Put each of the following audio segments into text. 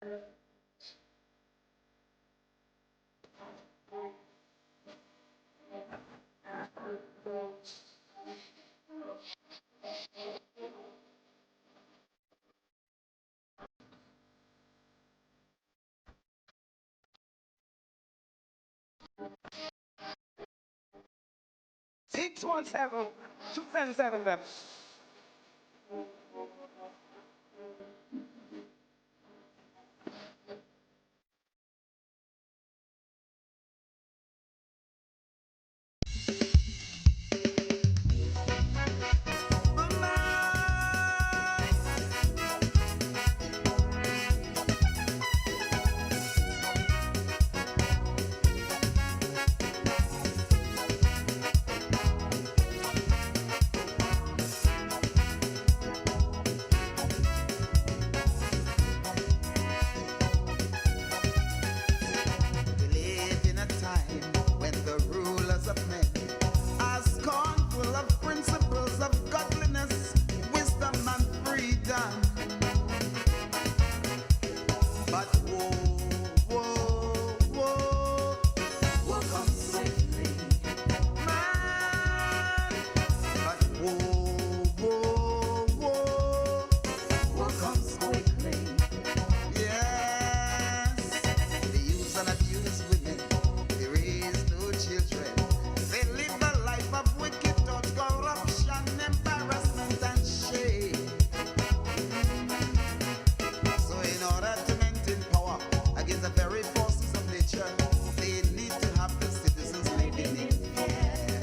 617 277. We live in a time when the rulers of men are scornful of principles of godliness, wisdom, and freedom. But woe, woe, woe, woe comes swiftly, man. But woe, woe, woe, woe comes quickly. Yes, they use and abuse women. They raise no children. They live a life of wicked thoughts, corruption, embarrassment, and shame. So in order to maintain power against the very forces of nature, they need to have the citizens living in fear.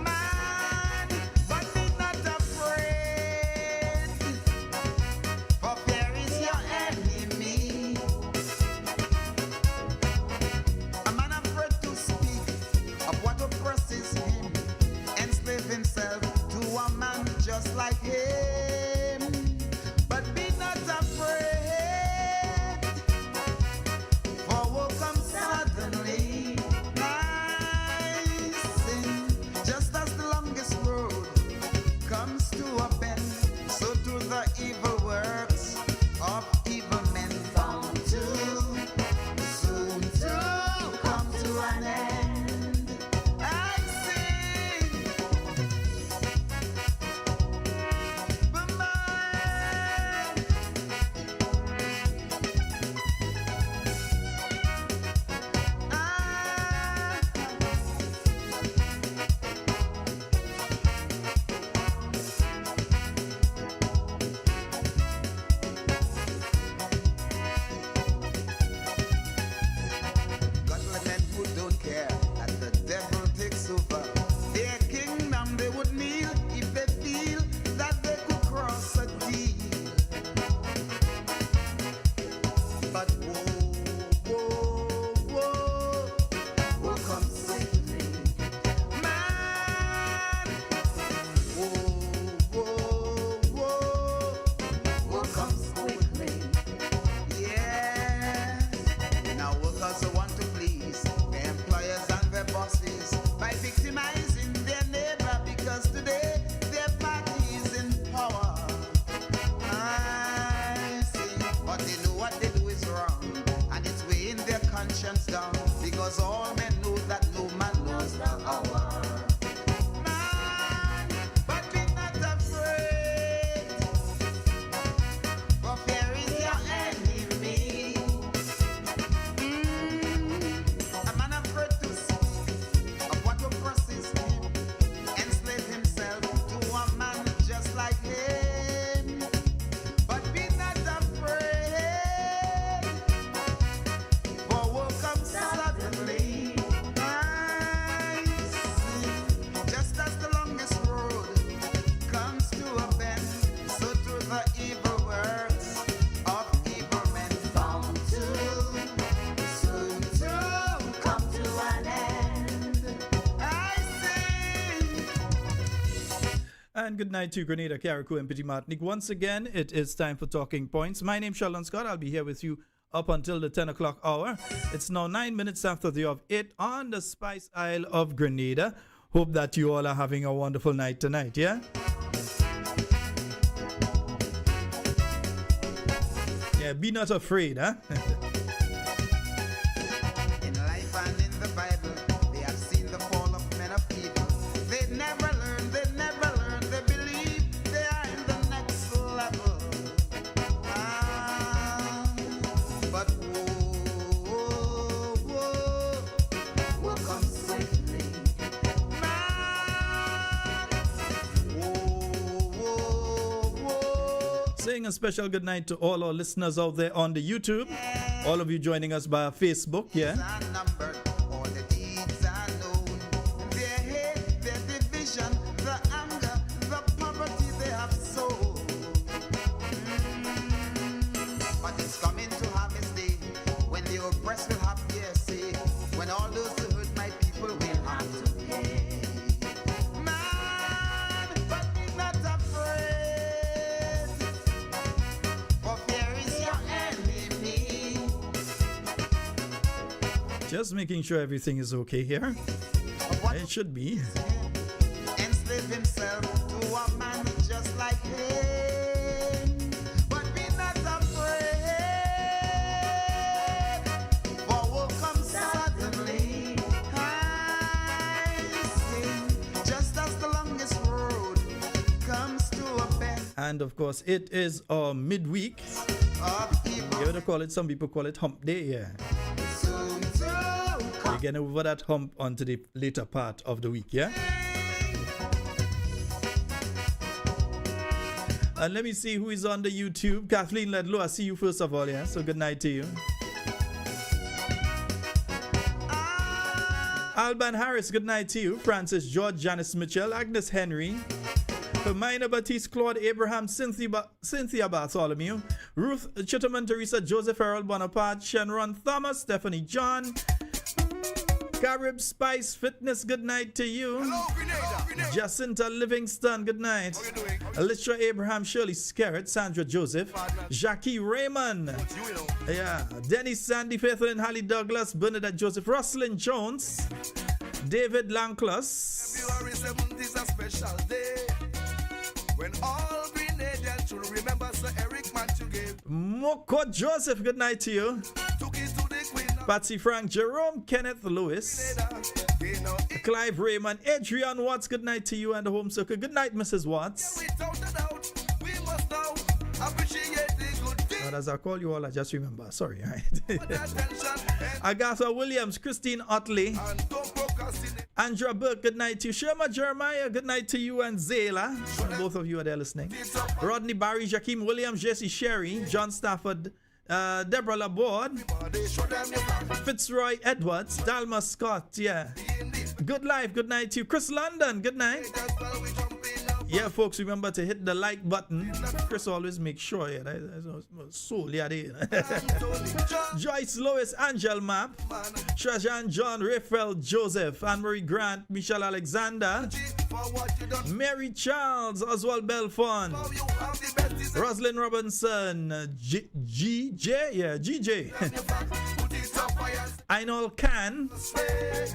Man, but be not afraid, for fear is your enemy. A man afraid to speak of what oppresses him, enslave himself to a man just like him. But be not afraid, for will come suddenly. Nice sin, just as the longest road comes to a bend, so do the evil works of evil men bound to soon to come to an end. I sing, but mine, ah, godly men who don't care that the devil takes over their kingdom, they would kneel if they feel that they could cross a deal. But woe, woe, woe, woe comes swiftly, man. Woe, woe, woe, woe comes quickly. Yes. Now workers who want to please their employers and their bosses by victimizing their neighbor because today their party is in power. I see, but they know what they do is wrong, and it's weighing their conscience down because all men know that no man knows the hour. Man, but be not afraid, for fear is your enemy. A man afraid to speak of what oppresses him, enslave himself to a man just like him. But be not afraid, for will come suddenly. I see, just as the longest road comes to a bend, so do the evil works of evil men bound to soon to come to an end. I sing. And good night to Grenada, Carriacou, and Petit Martinique. Once again, it is time for Talking Points. My name's Sheldon Scott. I'll be here with you up until the 10 o'clock hour. It's now 9 minutes after the hour of 8 on the Spice Isle of Grenada. Hope that you all are having a wonderful night tonight, yeah? Yeah, be not afraid, huh? In life and in the Bible, they have seen the fall of men of evil. They never learn, they believe they are in the next level. But woe comes swiftly. Saying a special good night to all our listeners out there on the YouTube. All of you joining us by Facebook, yeah. All the deeds are known. Their hate, their division, the anger, the poverty they have sown. But it's coming to harvest day, when the oppressed will have their say, when all those who hurt my people will have to pay. Man, but be not afraid, for fear is your enemy. Just making sure everything is okay here. What It should be. enslave himself to a man just like him. But be not afraid, for will come suddenly. I sing, just as the longest road comes to a bend And of course, it is our midweek. of evil. You would call it, some people call it hump day, yeah. Soon to come. We're getting over that hump onto the later part of the week, yeah? And let me see who is on the YouTube. Kathleen Ledlow, I see you first of all, yeah? So good night to you. Alban Harris, good night to you. Francis George, Janice Mitchell, Agnes Henry, Hermina Batiste, Claude Abraham, Cynthia Bartholomew, Ruth Chitterman, Teresa Joseph, Harold Bonaparte, Shenron Thomas, Stephanie John, Carib Spice Fitness, good night to you. Hello, Grenada. Jacinta Livingston, good night. How you doing? Alicia Abraham, Shirley Scarrett, Sandra Joseph, Jackie Raymond, You know. yeah, Dennis Sandy, Faithlin, Hallie Douglas, Bernadette Joseph, Roslyn Jones, David Langclus, February 7th is a special day when all Grenadians should remember Sir Eric Mantugave Moko Joseph, good night to you. took it to the Queen of Patsy Frank, Jerome Kenneth Lewis, Grenada. You know, Clive Raymond, Adrian Watts, good night to you and the home circle. Good night, Mrs. Watts. without a doubt, we must now appreciate the good thing. But as I call you all, I just remember. Sorry, right? Attention Agatha Williams, Christine Otley, and don't procrastinate. Andrea Burke, good night to you. Sherma Jeremiah, good night to you and Zayla. Both of you are there listening. Rodney Barry, Jakeem Williams, Jesse Sherry, John Stafford, Deborah Laborde, They show them your flag. Fitzroy Edwards, Dalma Scott, yeah. Good life, good night to you. Chris London, good night. As well, we jumping up. Yeah, folks, remember to hit the like button. Chris always make sure, yeah, that's soul, yeah, there. Joyce Lois, Angel Map, Trajan John, Raphael Joseph, Anne-Marie Grant, Michelle Alexander, For what you done, Mary Charles, Oswald Belfon, how you have the best is Rosalind Robinson, GJ, yeah, GJ, put it up by us. Einol Khan, Say,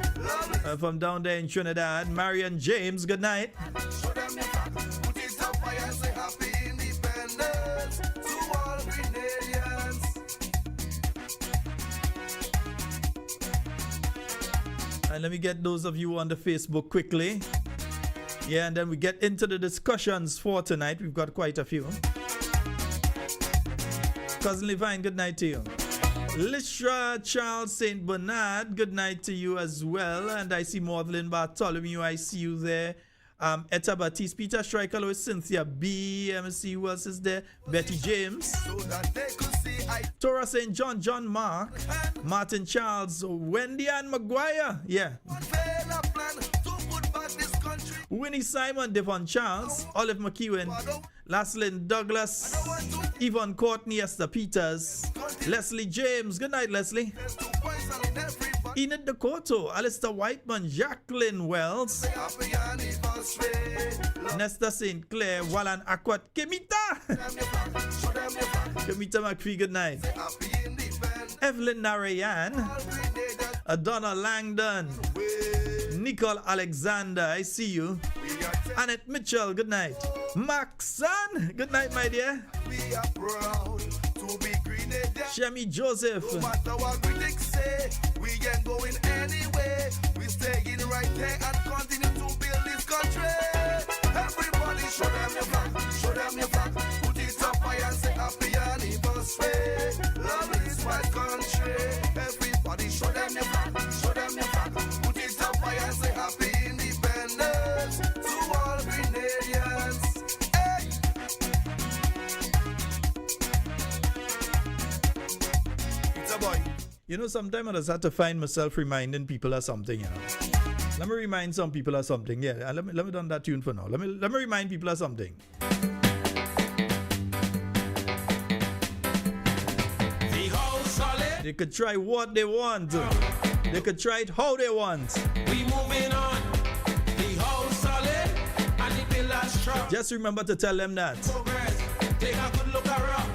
love from down there in Trinidad, Marion James, good night. Show them your flag. Put it up high and say happy independence to all Grenadians. And let me get those of you on the Facebook quickly. Yeah, and then we get into the discussions for tonight. We've got quite a few. Cousin Levine, good night to you. Lishra Charles St. Bernard, good night to you as well. And I see Maudlin Bartholomew, I see you there. Etta Batiste, Peter Stryker, Lois, Cynthia B. MC, who else is there? Betty James. So that they could see I Tora St. John, John Mark, Martin Charles, Wendy Ann Maguire, yeah. fail a plan to put back this country. Winnie Simon, Devon Charles, Olive McEwen, Laslyn Douglas, Yvonne Courtney, Esther Peters, Leslie James, good night Leslie, There's 2 points in everybody. Enid Dakota, Alistair Whiteman, Jacqueline Wells, Happy anniversary. Love Nesta St. Clair, Wallan Akwat, Kemita, them your flag. Show them your flag. Kemita McPhee, good night, Happy independence. Evelyn Narayan, All Grenadians. Adonna Langdon, Nicole Alexander, I see you, We are Annette Mitchell, good night, Maxon, good night my dear. We are proud to be Grenadian. Shemi Joseph. No matter what critics say, we ain't going anywhere. We staying right there and continue to build this country. Everybody show them your flag, show them your flag. Put it up high and say happy anniversary. Love is my country. Everybody show them your flag, show them your flag. Put it up high and say happy independence to all Grenadians. Hey! It's a boy. You know, sometimes I just have to find myself reminding people of something, you know. Let me remind some people of something. Yeah, let me done that tune for now. Let me remind people of something. They could try what they want. They could try it how they want. We moving on. The house solid and the pillars strong. Just remember to tell them that. Progress. Take a good look around.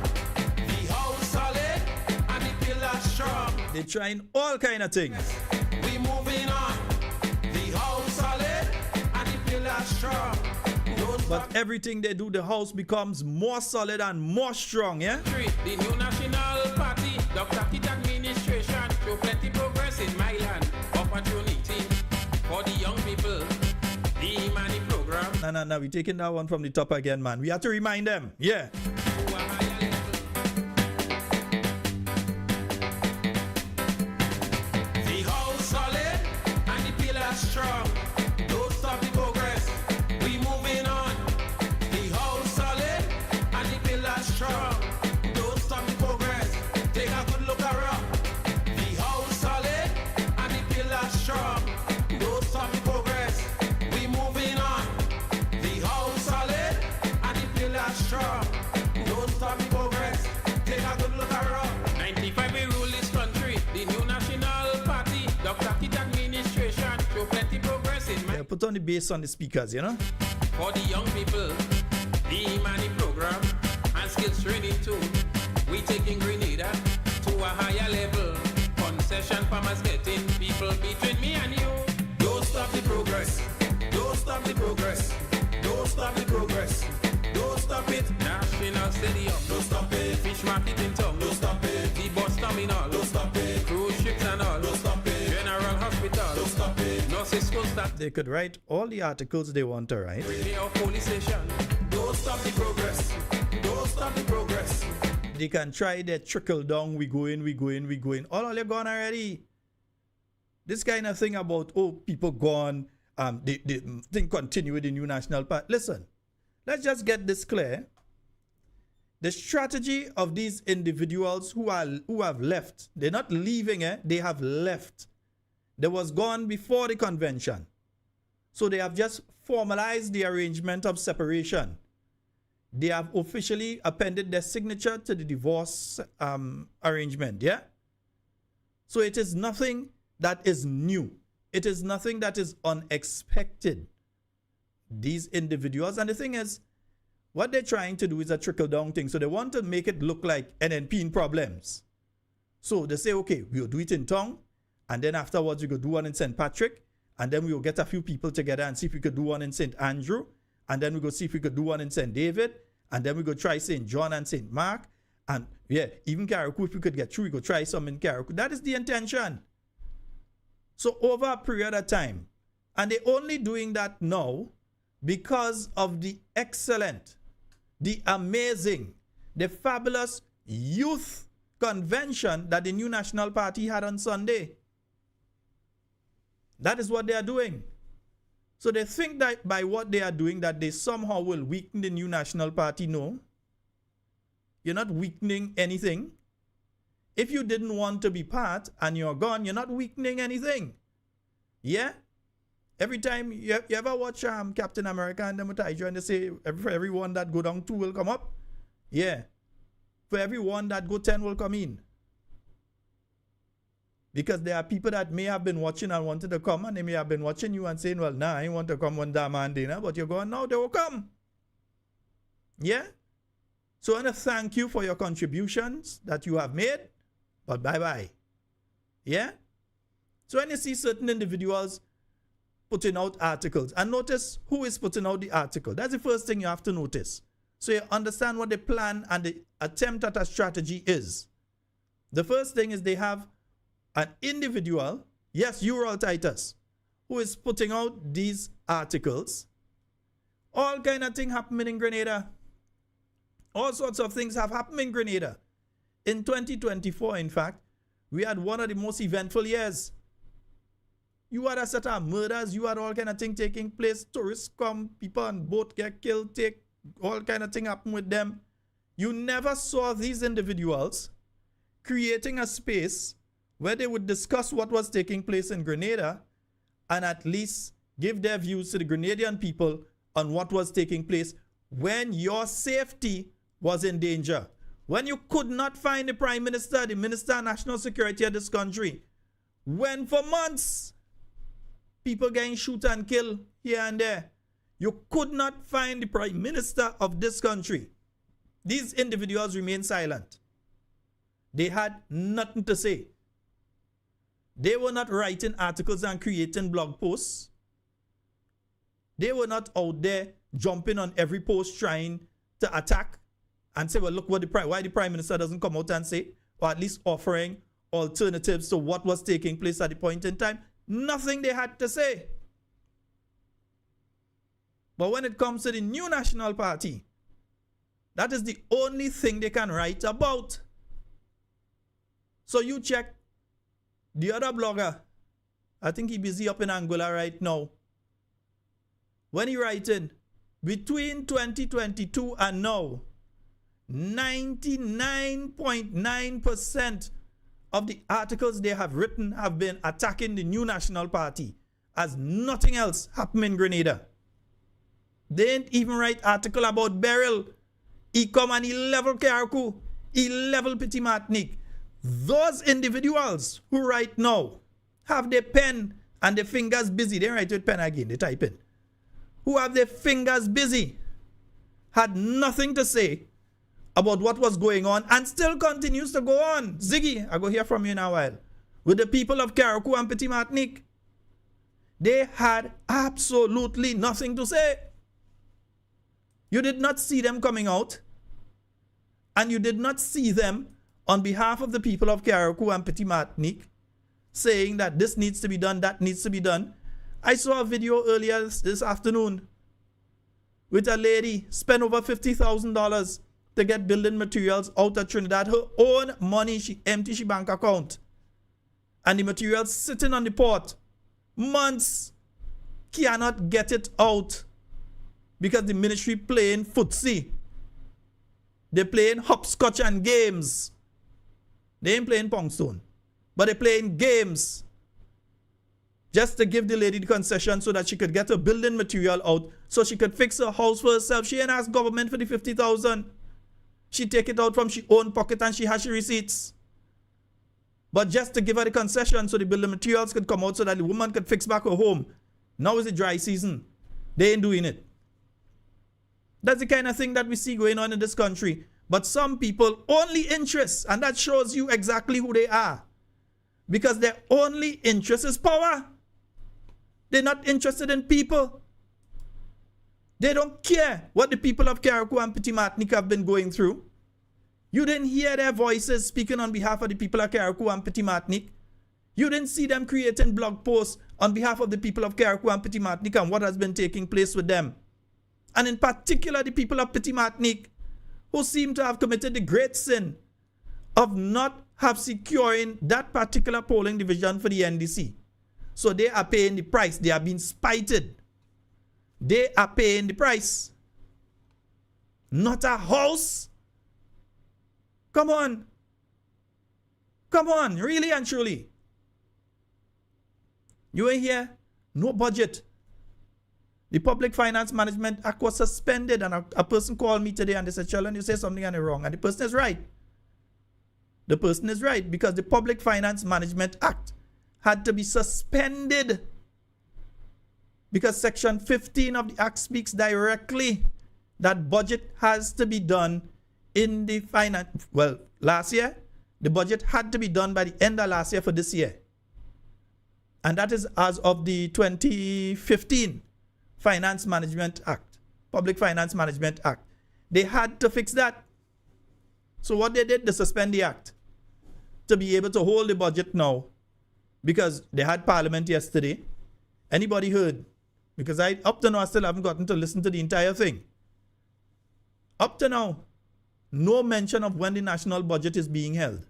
The house solid and the pillars strong. They're trying all kind of things. We moving on. The house solid and the pillars strong. But everything they do, the house becomes more solid and more strong, yeah? The new national party, Dr. Kit administration, show plenty progress in my land. Opportunity for the young people. The money program. No, we're taking that one from the top again, man. We have to remind them, yeah. The house solid and the pillars strong. Don't stop the progress. We moving on. The house solid and the pillars strong. Don't stop the progress. Take a good look around. The house solid and the pillars strong. Don't stop the progress. We moving on. The house solid and the pillars strong. Don't stop the progress. Take a good look around. 95 we rule this country. The new national party. Dr. Kit administration. Show plenty progress in my. Yeah, put on the bass on the speakers, you know? For the young people, the money program and skills training too. We taking Grenada to a higher level. Concession farmers getting people between me and you. Don't stop the progress. Don't stop the progress. Don't stop the progress. Don't stop it. National Stadium. Don't stop it. Fish market in town. Don't stop it. The bus terminal. Don't stop it. Cruise ships and all. Don't stop it. General Hospital. Don't stop it. Nurses school start. They could write all the articles they want to write. Of police station. Don't stop the progress. Don't stop the progress. They can try their trickle down. We go in. All you gone already. This kind of thing about, oh, people gone, they think continue with the new national party. Listen, let's just get this clear. The strategy of these individuals who have left, they're not leaving, they have left. They was gone before the convention. So they have just formalized the arrangement of separation. They have officially appended their signature to the divorce arrangement, yeah? So it is nothing that is new. It is nothing that is unexpected. These individuals, and the thing is, what they're trying to do is a trickle-down thing. So they want to make it look like NNP in problems. So they say, okay, we'll do it in town, and then afterwards we could do one in St. Patrick, and then we'll get a few people together and see if we could do one in St. Andrew, and then we go see if we could do one in St. David, and then we go try St. John and St. Mark, and yeah, even Carriacou, if we could get through, we could try some in Carriacou. That is the intention. So over a period of time, and they're only doing that now because of the excellent, the amazing, the fabulous youth convention that the new National Party had on Sunday. That is what they are doing. So they think that by what they are doing that they somehow will weaken the new National Party. No. You're not weakening anything. If you didn't want to be part and you're gone, you're not weakening anything. Yeah? Every time, you ever watch Captain America and them and they say, for everyone that go down 2 will come up? Yeah. For everyone that go 10 will come in. Because there are people that may have been watching and wanted to come, and they may have been watching you and saying, well, nah, I want to come one damn man dinner, but you're going, no, they will come. Yeah? So I want to thank you for your contributions that you have made, but bye-bye. Yeah? So when you see certain individuals putting out articles, and notice who is putting out the article. That's the first thing you have to notice. so you understand what the plan and the attempt at a strategy is. The first thing is they have an individual, yes, Ural Titus, who is putting out these articles. All kind of things happening in Grenada. All sorts of things have happened in Grenada. In 2024, in fact, we had one of the most eventful years. You had a set of murders, you had all kind of things taking place, tourists come, people on boat get killed, take all kind of thing happen with them. You never saw these individuals creating a space where they would discuss what was taking place in Grenada and at least give their views to the Grenadian people on what was taking place when your safety was in danger. When you could not find the Prime Minister, the Minister of National Security of this country. When for months, people getting shot and killed here and there. You could not find the Prime Minister of this country. These individuals remain silent. They had nothing to say. They were not writing articles and creating blog posts. They were not out there jumping on every post trying to attack and say, well, look what why the Prime Minister doesn't come out and say, or at least offering alternatives to what was taking place at the point in time. Nothing they had to say. But when it comes to the new National Party, that is the only thing they can write about. So you check the other blogger. I think he's busy up in Angola right now. When he writing, between 2022 and now, 99.9% of the articles they have written have been attacking the new National Party as nothing else happened in Grenada. They didn't even write article about Beryl. He come and he level Carriacou. He level Petit Martinique. Those individuals who right now have their pen and their fingers busy. They write with pen again, they type in. Who have their fingers busy, had nothing to say about what was going on and still continues to go on. Ziggy, I go hear from you in a while. With the people of Carriacou and Petit Martinique, they had absolutely nothing to say. You did not see them coming out, and you did not see them on behalf of the people of Carriacou and Petit Martinique saying that this needs to be done, that needs to be done. I saw a video earlier this afternoon with a lady spent over $50,000 to get building materials out of Trinidad. Her own money, she emptied she bank account. And the materials sitting on the port. Months. Cannot get it out. Because the ministry playing footsie. They're playing hopscotch and games. They ain't playing Pongstone. But they're playing games. Just to give the lady the concession so that she could get her building material out. So she could fix her house for herself. She ain't asked government for the $50,000. She take it out from she own pocket and she has she receipts. But just to give her the concession so the building materials could come out so that the woman could fix back her home. Now is the dry season. They ain't doing it. That's the kind of thing that we see going on in this country. But some people only interest, and that shows you exactly who they are. Because their only interest is power. They're not interested in people. They don't care what the people of Carriacou and Petit Martinique have been going through. You didn't hear their voices speaking on behalf of the people of Carriacou and Petit Martinique. You didn't see them creating blog posts on behalf of the people of Carriacou and Petit Martinique and what has been taking place with them. And in particular, the people of Petit Martinique, who seem to have committed the great sin of not have securing that particular polling division for the NDC. So they are paying the price. They are being spited. They are paying the price. Not a house. Come on. Come on, really and truly. You ain't here? No budget. The Public Finance Management Act was suspended, and a person called me today and they said, Sheldon, you say something and it's wrong. And the person is right. The person is right because the Public Finance Management Act had to be suspended because Section 15 of the Act speaks directly that budget has to be done in the finance. Well, last year, the budget had to be done by the end of last year for this year. And that is as of the 2015 Finance Management Act, Public Finance Management Act. They had to fix that. So what they did, they suspend the act to be able to hold the budget now, because they had parliament yesterday. Anybody heard? Because up to now, I still haven't gotten to listen to the entire thing. Up to now, no mention of when the national budget is being held.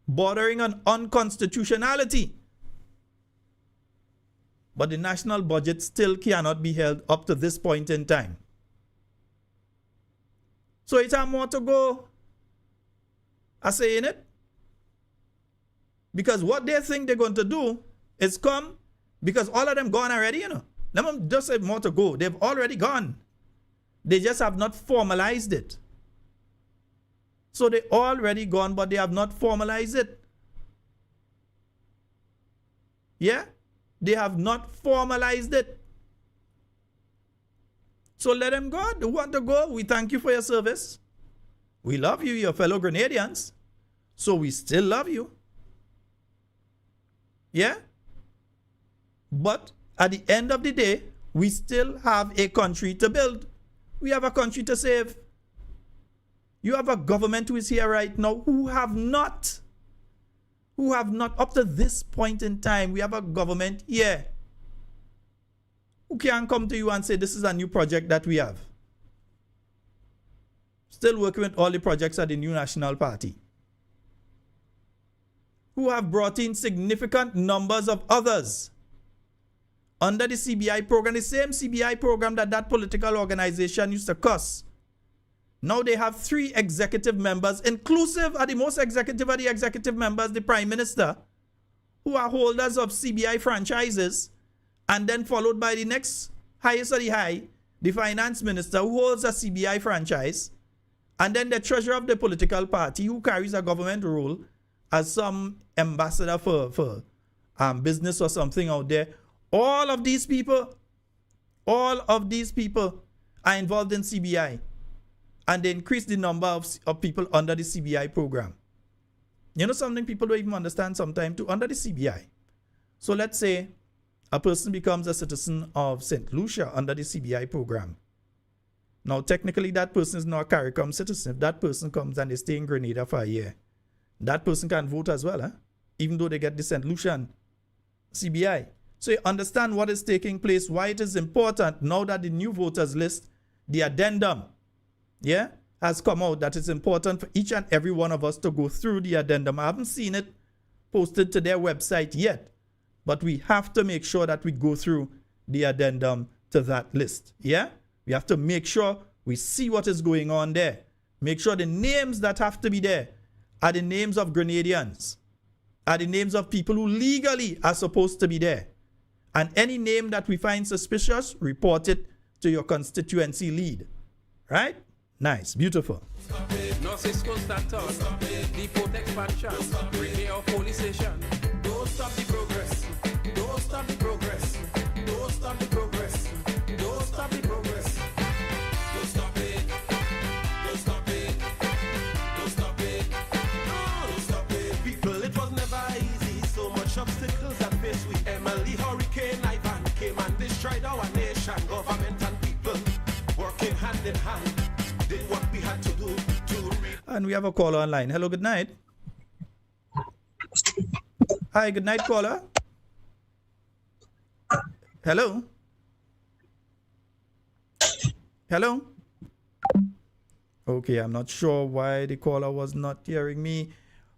Bordering on unconstitutionality. But the national budget still cannot be held up to this point in time. So it's a more to go. I say in it. Because what they think they're going to do is come, because all of them gone already, you know. Let them just say more to go. They've already gone. They just have not formalized it. So they already gone, but they have not formalized it. Yeah? They have not formalized it. So let them go. They want to go. We thank you for your service. We love you, your fellow Grenadians. So we still love you. Yeah? But at the end of the day, we still have a country to build. We have a country to save. You have a government who is here right now who have not, up to this point in time, we have a government here who can come to you and say, this is a new project that we have. Still working with all the projects at the New National Party. Who have brought in significant numbers of others under the CBI program, the same CBI program that political organization used to cuss. Now they have 3 executive members, inclusive at the most executive of the executive members, the Prime Minister, who are holders of CBI franchises, and then followed by the next highest of the high, the Finance Minister, who holds a CBI franchise, and then the treasurer of the political party, who carries a government role as some ambassador for business or something out there. All of these people are involved in CBI. And they increase the number of people under the CBI program. You know something people don't even understand sometimes too, under the CBI. So let's say a person becomes a citizen of St. Lucia under the CBI program. Now technically that person is not a Carriacou citizen. If that person comes and they stay in Grenada for a year, that person can vote as well, even though they get the St. Lucian CBI. So you understand what is taking place, why it is important now that the new voters list, the addendum, has come out, that it's important for each and every one of us to go through the addendum. I haven't seen it posted to their website yet, but we have to make sure that we go through the addendum to that list. Yeah? We have to make sure we see what is going on there. Make sure the names that have to be there are the names of Grenadians, are the names of people who legally are supposed to be there. And any name that we find suspicious, report it to your constituency lead. Right? Nice. Beautiful. Don't stop the progress. Don't stop the progress. Don't stop the progress. Don't stop the progress. Don't stop it. Don't stop it. Don't stop it. No, don't stop it. People, it was never easy. So much obstacles that faced with Emily. Hurricane Ivan came and destroyed our nation. Government and people working hand in hand. Did what we had to do to. And we have a caller online. Hello, good night. Hi, good night, caller. Hello? Hello? Okay, I'm not sure why the caller was not hearing me.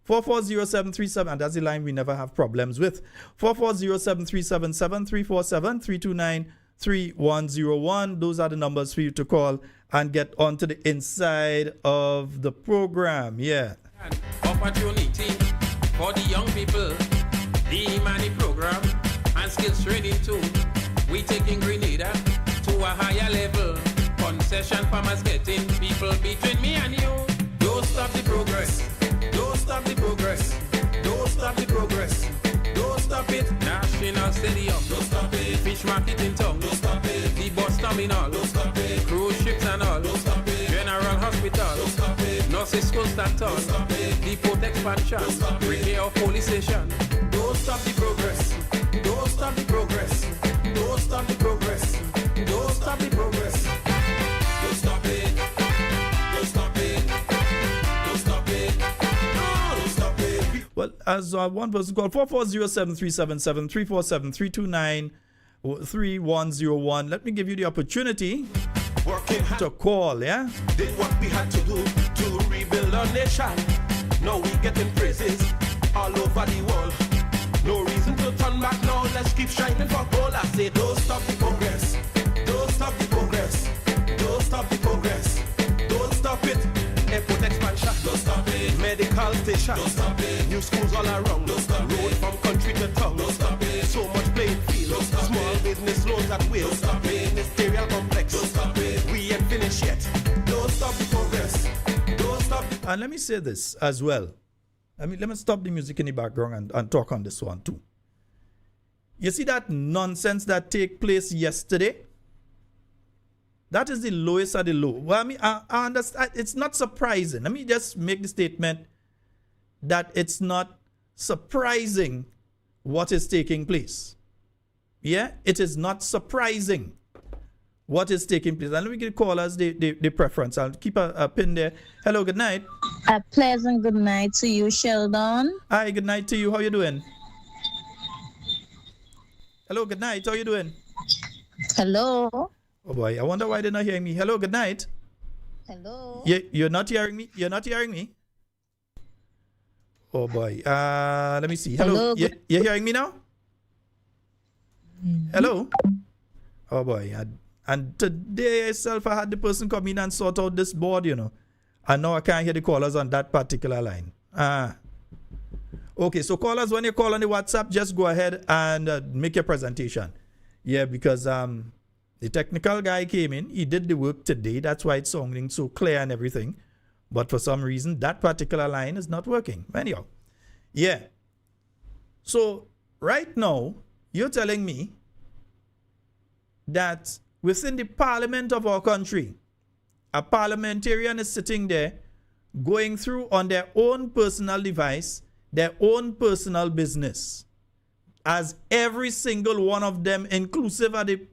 440-737, and that's the line we never have problems with. 440-737-734-7-329-3101. Those are the numbers for you to call and get onto the inside of the program. Yeah. Opportunity for the young people, the money program and skills training too. We taking Grenada to a higher level. Concession farmers getting people between me and you. Don't stop the progress. Don't stop the progress. Don't stop the progress. Don't stop it. National Stadium. Don't stop it. Fish market in town. Don't stop it. The bus terminal. Don't stop it. Cruise ships and all. Don't stop it. General Hospital. Don't stop it. Nurses school start. Don't stop it. Depot expansion. Don't stop it. Repair of police station. Don't stop the progress. Don't stop the progress. Don't stop the progress. Don't stop the progress. Don't stop as one person called 440-7377-347-329-3101. Let me give you the opportunity to call, yeah? Did what we had to do to rebuild our nation. Now we getting praises all over the world. No reason to turn back now. Let's keep shining for gold. I say, don't stop the progress. Don't stop the progress. Don't stop the progress. Don't stop it. Airport expansion. Don't stop it. Medical station. Don't stop it. New schools all around. Don't stop it. Road from country to town. Don't stop it. So much playing field. Don't stop Small it. Business loans at will. Don't stop it. Ministerial complex. Don't stop it. We ain't finished yet. Don't stop the progress. Don't stop the And let me say this as well. Let me stop the music in the background and talk on this one too. You see that nonsense that take place yesterday? That is the lowest of the low. Well, I understand. It's not surprising. Let me just make the statement that it's not surprising what is taking place. Yeah, it is not surprising what is taking place. And let me give callers the preference. I'll keep a pin there. Hello, good night. A pleasant good night to you, Sheldon. Hi, good night to you. How you doing? Hello, good night. How you doing? Hello. Oh boy, I wonder why they're not hearing me. Hello, good night. Hello. You're not hearing me? You're not hearing me? Oh boy. Let me see. Hello. Hello. You're hearing me now? Hello. Oh boy. And today itself, I had the person come in and sort out this board, you know. And now I can't hear the callers on that particular line. Okay, so callers, when you call on the WhatsApp, just go ahead and make your presentation. Yeah, because the technical guy came in. He did the work today. That's why it's sounding so clear and everything. But for some reason, that particular line is not working. Anyhow, yeah. So right now, you're telling me that within the parliament of our country, a parliamentarian is sitting there going through on their own personal device, their own personal business, as every single one of them, inclusive of the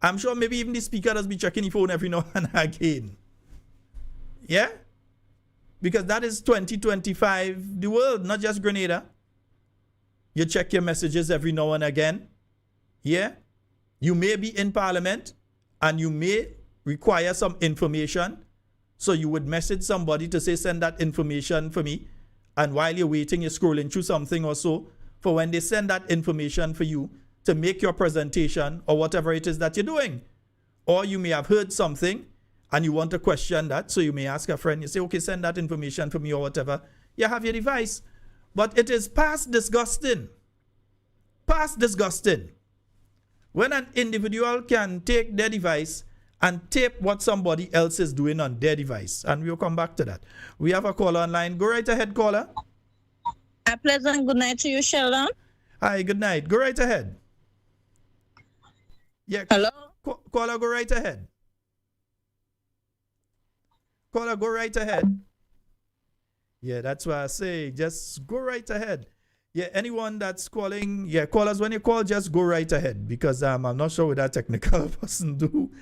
I'm sure maybe even the speaker does be checking the phone every now and again. Yeah? Because that is 2025, the world, not just Grenada. You check your messages every now and again. Yeah? You may be in parliament and you may require some information. So you would message somebody to say, send that information for me. And while you're waiting, you're scrolling through something or so. For when they send that information for you to make your presentation or whatever it is that you're doing. Or you may have heard something and you want to question that. So you may ask a friend, you say, okay, send that information for me or whatever. You have your device. But it is past disgusting. Past disgusting. When an individual can take their device and tape what somebody else is doing on their device. And we'll come back to that. We have a caller online. Go right ahead, caller. A pleasant good night to you, Sheldon. Hi, good night. Go right ahead. Yeah. Hello. Caller, go right ahead. Caller, go right ahead. Yeah, that's what I say. Just go right ahead. Yeah, anyone that's calling, yeah, callers, when you call, just go right ahead because I'm not sure what that technical person do.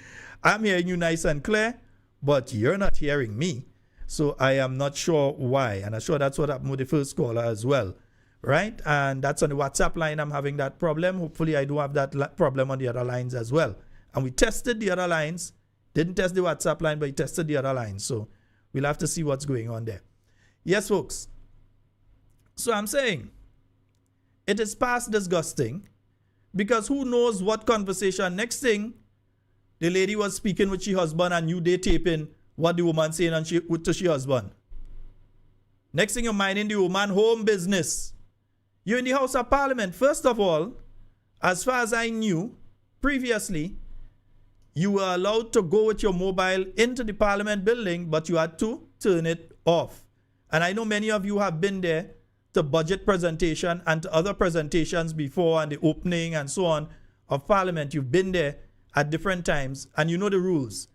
I'm hearing you nice and clear, but you're not hearing me. So I am not sure why. And I'm sure that's what happened with the first caller as well. Right? And that's on the WhatsApp line. I'm having that problem. Hopefully I don't have that problem on the other lines as well. And we tested the other lines. Didn't test the WhatsApp line, but we tested the other lines. So we'll have to see what's going on there. Yes, folks. So I'm saying it is past disgusting because who knows what conversation. Next thing, the lady was speaking with her husband and you they taping what the woman saying and to her husband. Next thing you're minding the woman home business. You're in the House of Parliament. First of all, as far as I knew previously, you were allowed to go with your mobile into the Parliament building, but you had to turn it off. And I know many of you have been there to budget presentation and to other presentations before and the opening and so on of Parliament. You've been there at different times and you know the rules.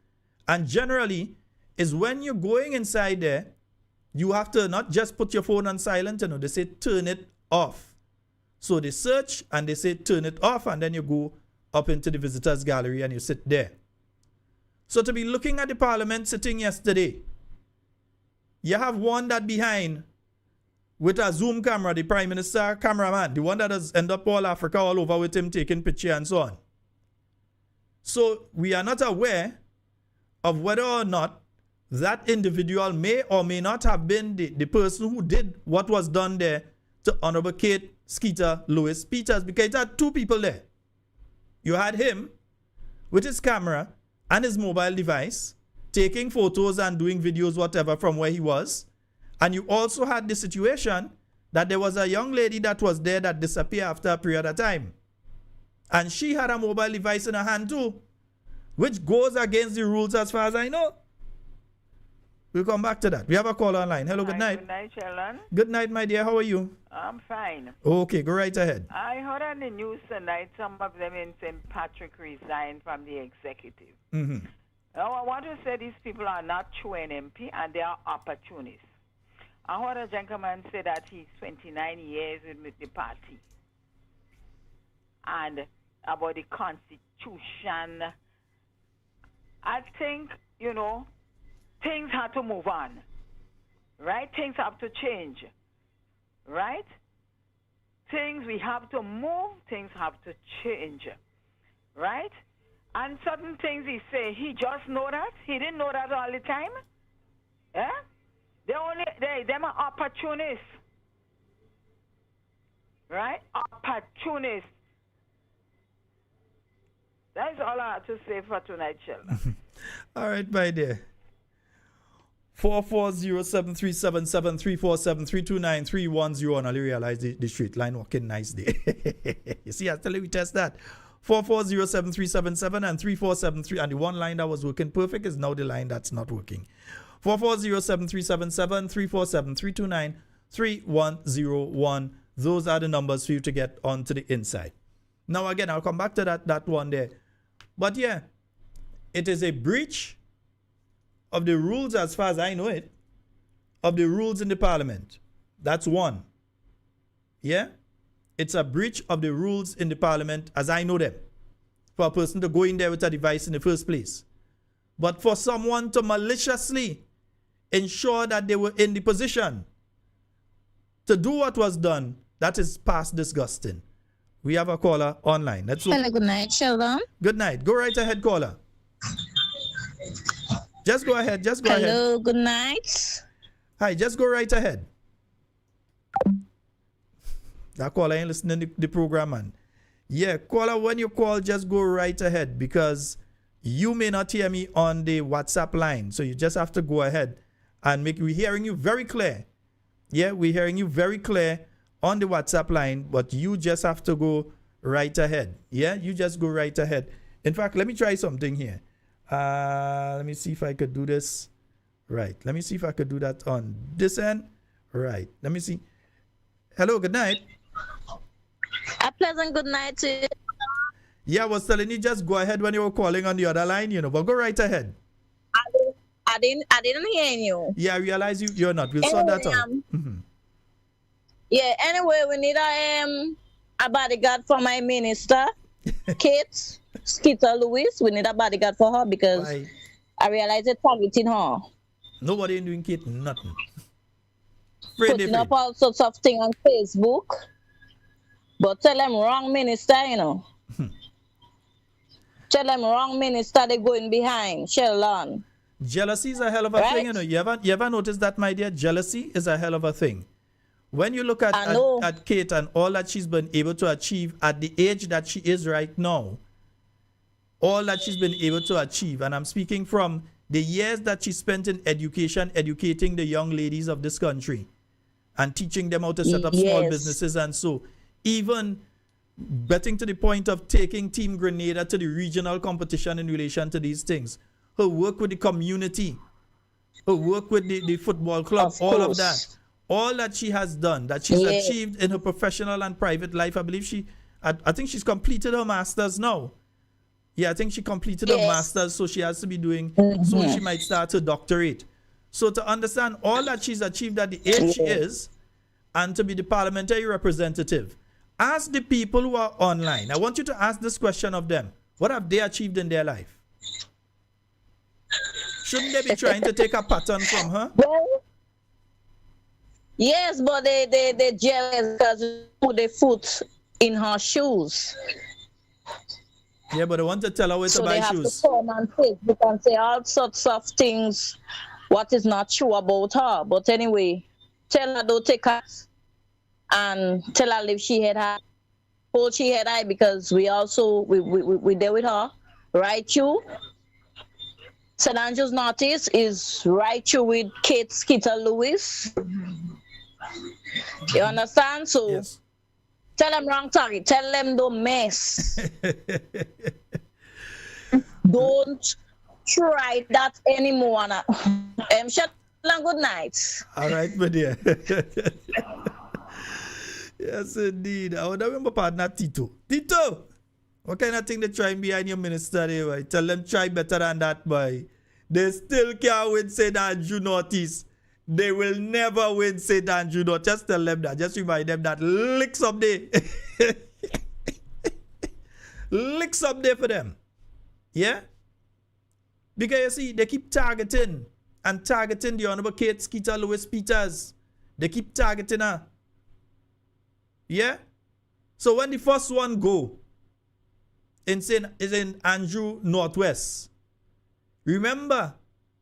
And generally, is when you're going inside there, you have to not just put your phone on silent, they say turn it off. So they search and they say turn it off and then you go up into the visitors gallery and you sit there. So to be looking at the Parliament sitting yesterday, you have one that behind with a zoom camera, the Prime Minister cameraman, the one that has ended up all Africa all over with him taking picture and so on. So we are not aware of whether or not that individual may or may not have been the person who did what was done there to Honorable Kate Skeeter Lewis Peters, because it had two people there. You had him with his camera and his mobile device taking photos and doing videos, whatever, from where he was. And you also had the situation that there was a young lady that was there that disappeared after a period of time. And she had a mobile device in her hand too, which goes against the rules as far as I know. We'll come back to that. We have a call online. Hello, good night. Good night, Sheldon. Good night, my dear. How are you? I'm fine. Okay, go right ahead. I heard on the news tonight some of them in St. Patrick resigned from the executive. Mm-hmm. Now, I want to say these people are not true NMP and they are opportunists. I heard a gentleman say that he's 29 years with the party. And about the Constitution, I think, things have to move on, right? Things have to change, right? We have to move, things have to change, right? And certain things he say, he just know that. He didn't know that all the time. Yeah? Them are opportunists, right? Opportunists. That's all I have to say for tonight, Sheldon. All right, my dear. 440-737-7347-329-310. And I realize the street line working nice day. You see, I tell you, we test that. 440-7377 and 3473. And the one line that was working perfect is now the line that's not working. 440-7377-347-329-3101. Those are the numbers for you to get onto the inside. Now, again, I'll come back to that one there. But yeah, it is a breach of the rules, as far as I know it, of the rules in the parliament. That's one. Yeah? It's a breach of the rules in the parliament, as I know them, for a person to go in there with a device in the first place. But for someone to maliciously ensure that they were in the position to do what was done, that is past disgusting. We have a caller online. Let's look. Hello, good night, Sheldon. Good night. Go right ahead, caller. Just go ahead. Hello, good night. Hi, just go right ahead. That caller ain't listening to the program, man. Yeah, caller, when you call, just go right ahead because you may not hear me on the WhatsApp line. So you just have to go ahead and we're hearing you very clear. Yeah, we're hearing you very clear on the WhatsApp line, but you just have to go right ahead. Yeah, you just go right ahead. In fact, let me try something here. Let me see if I could do this. Right. Let me see if I could do that on this end. Right. Let me see. Hello, good night. A pleasant good night to you. Yeah, I was telling you just go ahead when you were calling on the other line, but go right ahead. I didn't hear you. Yeah, I realize you're not. We'll sort that out. Yeah, anyway, we need a bodyguard for my minister, Kate Skeeter Lewis. We need a bodyguard for her because I realize it's targeting her. Nobody ain't doing Kate nothing. Putting up all sorts of things on Facebook. But tell them wrong minister, Tell them wrong minister, they're going behind. Sheldon. Jealousy is a hell of a thing, You ever notice that, my dear? Jealousy is a hell of a thing. When you look at Kate and all that she's been able to achieve at the age that she is right now, all that she's been able to achieve, and I'm speaking from the years that she spent in education, educating the young ladies of this country and teaching them how to set up small businesses and so, even getting to the point of taking Team Grenada to the regional competition in relation to these things. Her work with the community, her work with the football club, all of that. All that she has done, that she's achieved in her professional and private life. I believe I think she's completed her master's now. Yeah, I think she completed her master's, so she has to be doing, so she might start her doctorate. So to understand all that she's achieved at the age she is, and to be the parliamentary representative, ask the people who are online. I want you to ask this question of them. What have they achieved in their life? Shouldn't they be trying to take a pattern from her? Yes, but they jealous because they put their foot in her shoes. Yeah, but I want to tell her where to So buy they have shoes. to come and they can say all sorts of things what is not true about her. But anyway, tell her don't take her and tell her if she had high, hold she had high because we there with her. Right you. St. Andrew's Northeast is right you with Kate Skeeter Lewis. You understand? So Yes. tell them wrong target. Tell them don't mess. Don't try that anymore. Sheldon, good night. All right, my dear. Yes, indeed. I would remember partner Tito. Tito, what kind of thing they try behind your minister there, boy? Tell them try better than that, boy. They still can't win St. Andrew Northeast. They will never win St. Andrew North. Just tell them that. Just remind them that licks up there. Licks up there for them. Yeah? Because you see, they keep targeting the Honorable Kate Skeeter Lewis Peters. They keep targeting her. Yeah? So when the first one go is in Andrew Northwest, remember,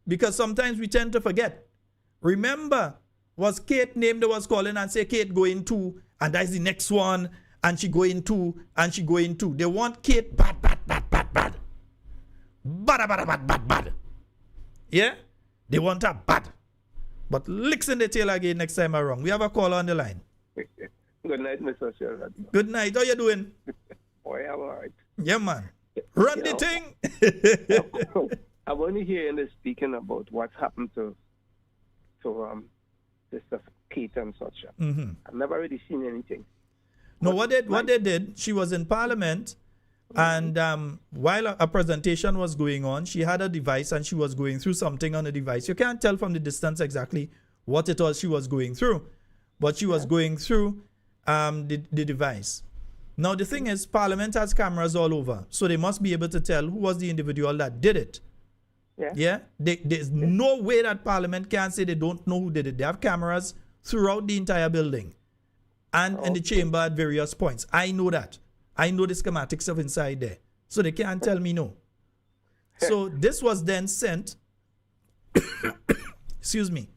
because sometimes we tend to forget. Remember, was Kate named that was calling and say Kate going to, and that's the next one, and she going to, and she going to. They want Kate bad. Bad. Yeah? They want her bad. But licks in the tail again next time around. We have a caller on the line. Good night, Mr. Sheldon. Good night. How you doing? Boy, I'm all right. Yeah, man. Run the thing. I'm only hearing this speaking about what's happened to Sister Kate and such. Mm-hmm. I've never really seen anything. No, what they did, she was in Parliament, and while a presentation was going on, she had a device and she was going through something on the device. You can't tell from the distance exactly what it was she was going through, but she was going through the device. Now, the thing is, Parliament has cameras all over, so they must be able to tell who was the individual that did it. Yeah? There's no way that Parliament can say they don't know who did it. They have cameras throughout the entire building and in the chamber at various points. I know that. I know the schematics of inside there. So they can't tell me no. So this was then sent, excuse me,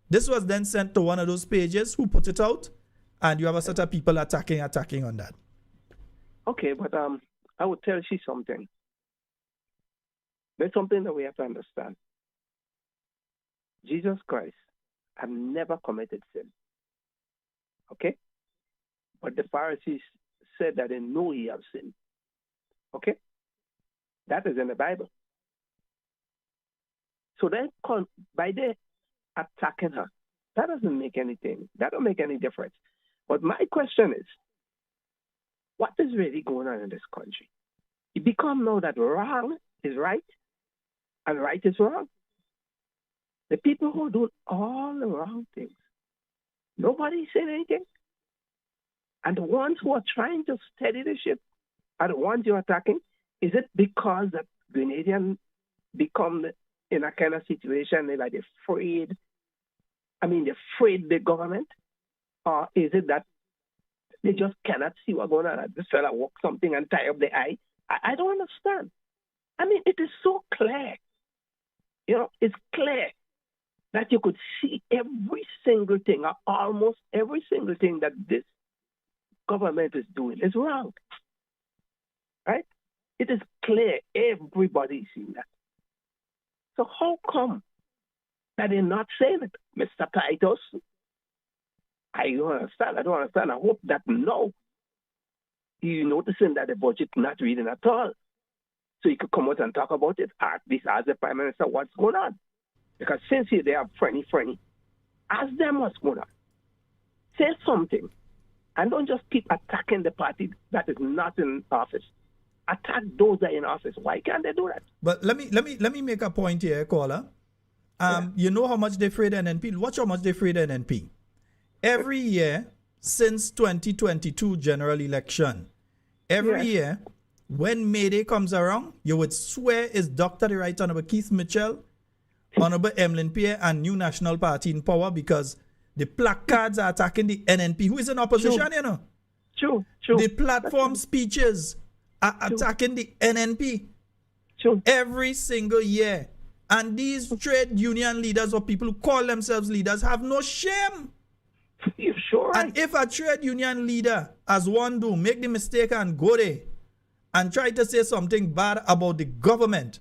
this was then sent to one of those pages who put it out, and you have a set of people attacking on that. Okay, but I would tell you something. There's something that we have to understand. Jesus Christ had never committed sin. Okay? But the Pharisees said that they know he has sinned. Okay? That is in the Bible. So then, by their attacking her, that doesn't make anything. That don't make any difference. But my question is, what is really going on in this country? It become now that wrong is right and right is wrong. The people who do all the wrong things, nobody said anything. And the ones who are trying to steady the ship are the ones you're attacking. Is it because that Grenadians become in a kind of situation they're like afraid? I mean, they're afraid the government? Or is it that they just cannot see what's going on? This fella walk something and tie up the eye. I don't understand. I mean, it is so clear. You know, it's clear that you could see every single thing, or almost every single thing that this government is doing is wrong. Right? It is clear. Everybody is seeing that. So how come that they're not saying it, Mr. Titus? I don't understand. I hope that now you're noticing that the budget not reading at all. So you could come out and talk about it. At least ask the Prime Minister what's going on. Because since they are friendly, ask them what's going on. Say something. And don't just keep attacking the party that is not in office. Attack those that are in office. Why can't they do that? But let me make a point here, caller. You know how much they afraid NNP? Watch how much they afraid NNP. Every year since 2022 general election, every year when May Day comes around, you would swear it's Dr. the Right Honorable Keith Mitchell, Honorable Emlyn Pierre, and New National Party in power, because The placards are attacking the NNP, who is in opposition, True. you know. True. The platform speeches are attacking the NNP True. every single year. And these trade union leaders or people who call themselves leaders have no shame. You sure? And if a trade union leader, as one do, make the mistake and go there and try to say something bad about the government,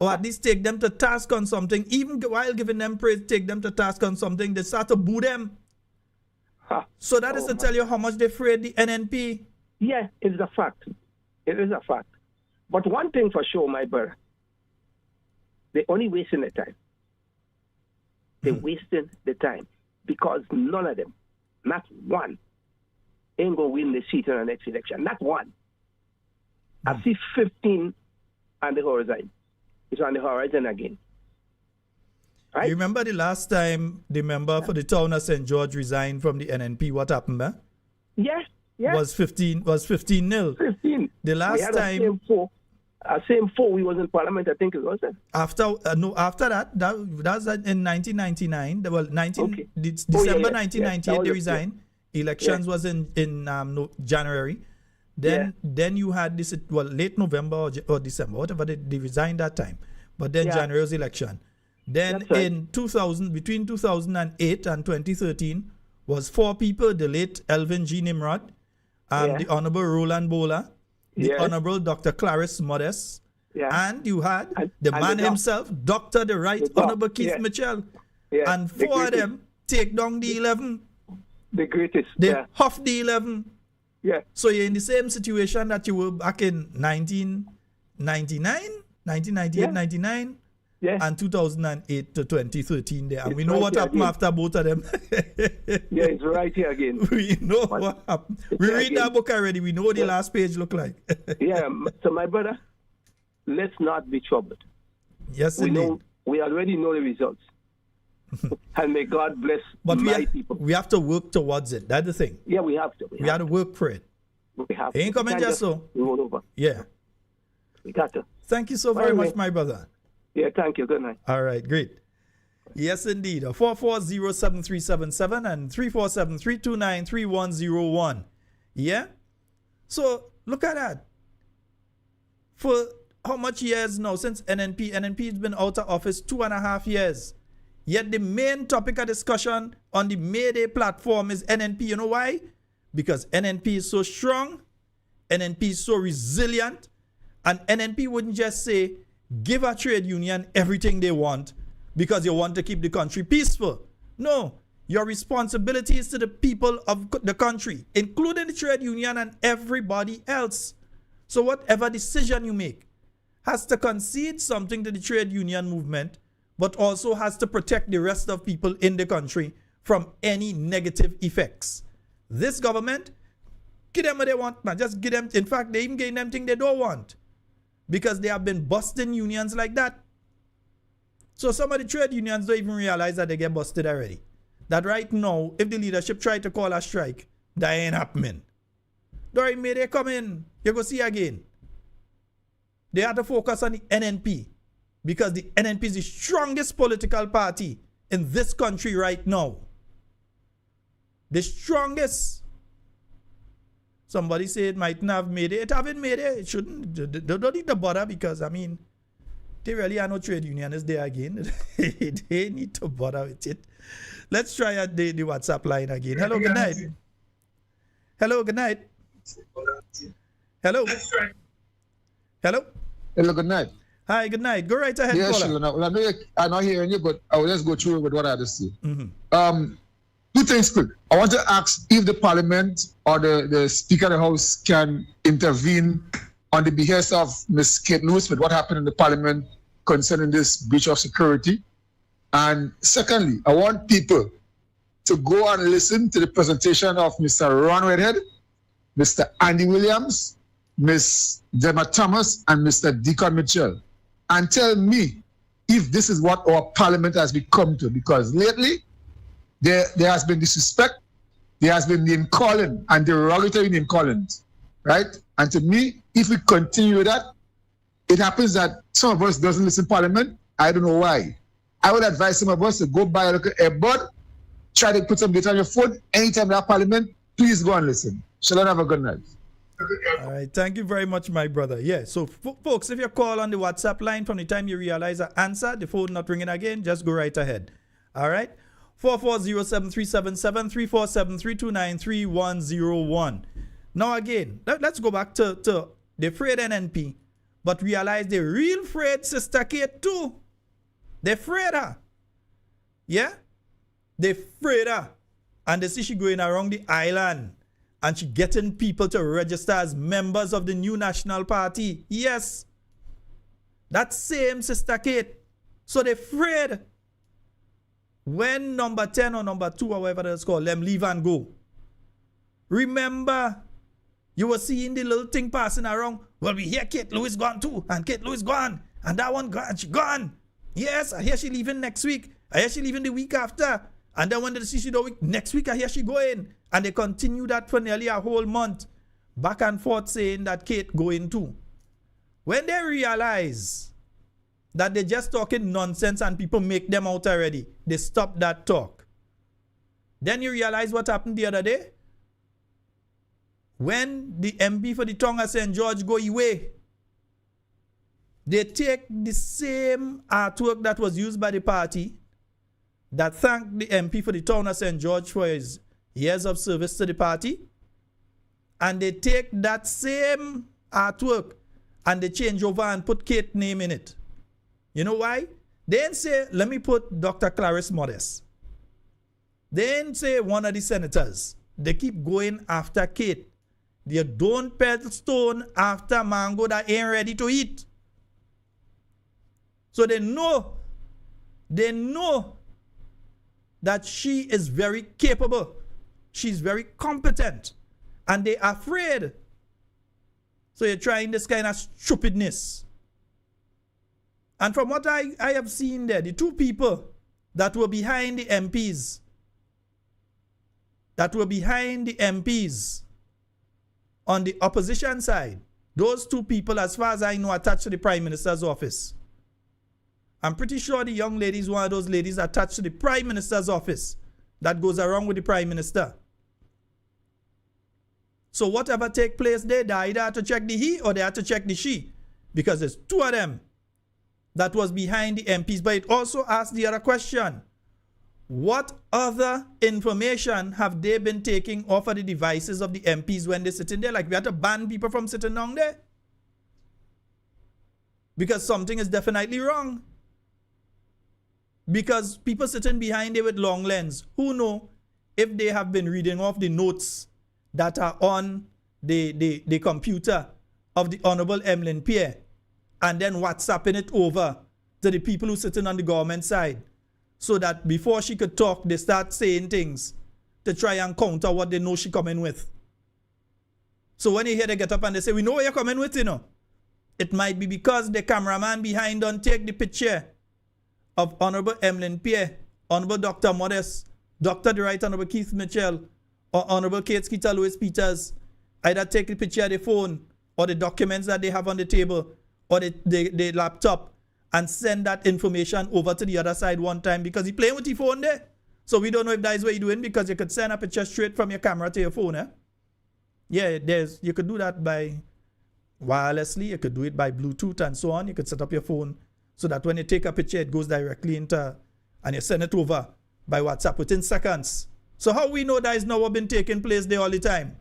or at least take them to task on something, even while giving them praise, take them to task on something, they start to boo them. So that is to tell you how much they afraid the NNP. Yeah, it's a fact. It is a fact. But one thing for sure, my brother, they're only wasting their time. They're wasting the time because none of them, not one, ain't going to win the seat in the next election. Not one. I see 15 on the horizon. It's on the horizon again. Right? You remember the last time the member for the town of St. George resigned from the NNP? What happened, man? Yeah. Was 15-0. 15. The last we had time. Same four. We was in Parliament, I think it was. After that was in 1999. Well, December 1998 they resigned. Elections was in January. Then you had this late November or December, whatever they resigned that time. But then January was election. Then in 2000, between 2008 and 2013 was 4 people: the late Elvin G. Nimrod, the Honorable Roland Bola, the Honorable Dr. Clarice Modest, and you had the man himself, Dr. the Right Honorable Keith Mitchell. And 4 of them take down the 11. The greatest. They huff the 11. Yeah. So you're in the same situation that you were back in 1998, 99, and 2008 to 2013 there. And it's we know what happened after both of them. Yeah, it's right here again. We know what happened. We read that book already. We know what the last page look like. Yeah, so my brother, let's not be troubled. Yes, we already know the results. And may God bless my people. We have to work towards it. That's the thing. Yeah, we have to. We have to work for it. We have to. Ain't coming just so. Roll over. Yeah. We got to. Thank you so very much, my brother. Yeah, thank you. Good night. All right, great. Yes, indeed. 440-7377 and 347-329-3101. Yeah? So, look at that. For how much years now since NNP? NNP has been out of office 2.5 years. Yet the main topic of discussion on the May Day platform is NNP. You know why? Because NNP is so strong, NNP is so resilient, and NNP wouldn't just say, give a trade union everything they want because you want to keep the country peaceful. No, your responsibility is to the people of the country, including the trade union and everybody else. So whatever decision you make has to concede something to the trade union movement, but also has to protect the rest of people in the country from any negative effects. This government, give them what they want, man. Just give them. In fact, they even give them things they don't want because they have been busting unions like that. So some of the trade unions don't even realize that they get busted already. That right now, if the leadership try to call a strike, that ain't happening. During May they come in, you go see again. They have to focus on the NNP. Because the NNP is the strongest political party in this country right now. The strongest. Somebody say it mightn't have made it. It haven't made it. It shouldn't. They don't need to bother because, I mean, they really are no trade unionists there again. They need to bother with it. Let's try the WhatsApp line again. Hello, good night. Hello, good night. Hello. Hello. Hello, good night. Hi, good night. Go right ahead, yes, caller. Well, I know I'm not hearing you, but I will just go through with what I had to say. Mm-hmm. 2 things quick. I want to ask if the Parliament or the Speaker of the House can intervene on the behest of Ms. Kate Lewis with what happened in the Parliament concerning this breach of security. And secondly, I want people to go and listen to the presentation of Mr. Ron Redhead, Mr. Andy Williams, Ms. Gemma Thomas, and Mr. Deacon Mitchell, and tell me if this is what our Parliament has become to. Because lately, there has been disrespect, there has been name calling and derogatory name calling, right? And to me, if we continue with that, it happens that some of us doesn't listen to Parliament. I don't know why. I would advise some of us to go buy a little earbud try to put some data on your phone anytime you have parliament, please go and listen. Sheldon, have a good night. All right, thank you very much, my brother. Yeah, so folks, if you call on the WhatsApp line from the time you realize I answer, the phone not ringing again, just go right ahead. All right, 4407377 347-329-3101. Now again, let's go back to the afraid NNP, but realize the real afraid Sister Kate too. They afraid her. Yeah, they afraid her, and they see she going around the island. And she getting people to register as members of the new National Party. Yes. That same Sister Kate. So they're afraid when number 10 or number 2 or whatever it's called, them leave and go. Remember, you were seeing the little thing passing around. Well, we hear Kate Lewis gone too. And Kate Lewis gone. And that one gone. She gone. Yes, I hear she leaving next week. I hear she leaving the week after. And then when the CCW week, next week I hear she going. And they continue that for nearly a whole month. Back and forth saying that Kate going too. When they realize that they're just talking nonsense and people make them out already, they stop that talk. Then you realize what happened the other day? When the MP for the Tonga St. George go away, they take the same artwork that was used by the party that thanked the MP for the town of St. George for his years of service to the party, and they take that same artwork and they change over and put Kate's name in it. You know why? They didn't say, let me put Dr. Clarice Modest. They didn't say one of the senators. They keep going after Kate. They don't put stone after mango that ain't ready to eat. So they know that she is very capable. She's very competent. And they're afraid. So you're trying this kind of stupidness. And from what I have seen there, the two people that were behind the MPs, on the opposition side, those two people, as far as I know, attached to the Prime Minister's office. I'm pretty sure the young lady is one of those ladies attached to the Prime Minister's office that goes around with the Prime Minister. So whatever take place there, they either have to check the he or they have to check the she. Because there's two of them that was behind the MPs. But it also asks the other question. What other information have they been taking off of the devices of the MPs when they're sitting there? Like we have to ban people from sitting down there? Because something is definitely wrong. Because people sitting behind there with long lens, who know if they have been reading off the notes that are on the computer of the Honorable Emlyn Pierre and then WhatsApping it over to the people who sitting on the government side so that before she could talk, they start saying things to try and counter what they know she coming with. So when you hear they get up and they say, we know what you're coming with, you know, it might be because the cameraman behind don't take the picture of Honorable Emlyn Pierre, Honorable Dr. Modest, Dr. the Right Honorable Keith Mitchell, or Honorable Kate Skeeter Louis Peters, either take the picture of the phone or the documents that they have on the table or the laptop and send that information over to the other side one time because he's playing with the phone there. So we don't know if that is what you're doing because you could send a picture straight from your camera to your phone. Eh? Yeah, you could do that by wirelessly. You could do it by Bluetooth and so on. You could set up your phone so that when you take a picture, it goes directly into, and you send it over by WhatsApp within seconds. So how we know that is not what been taking place there all the time?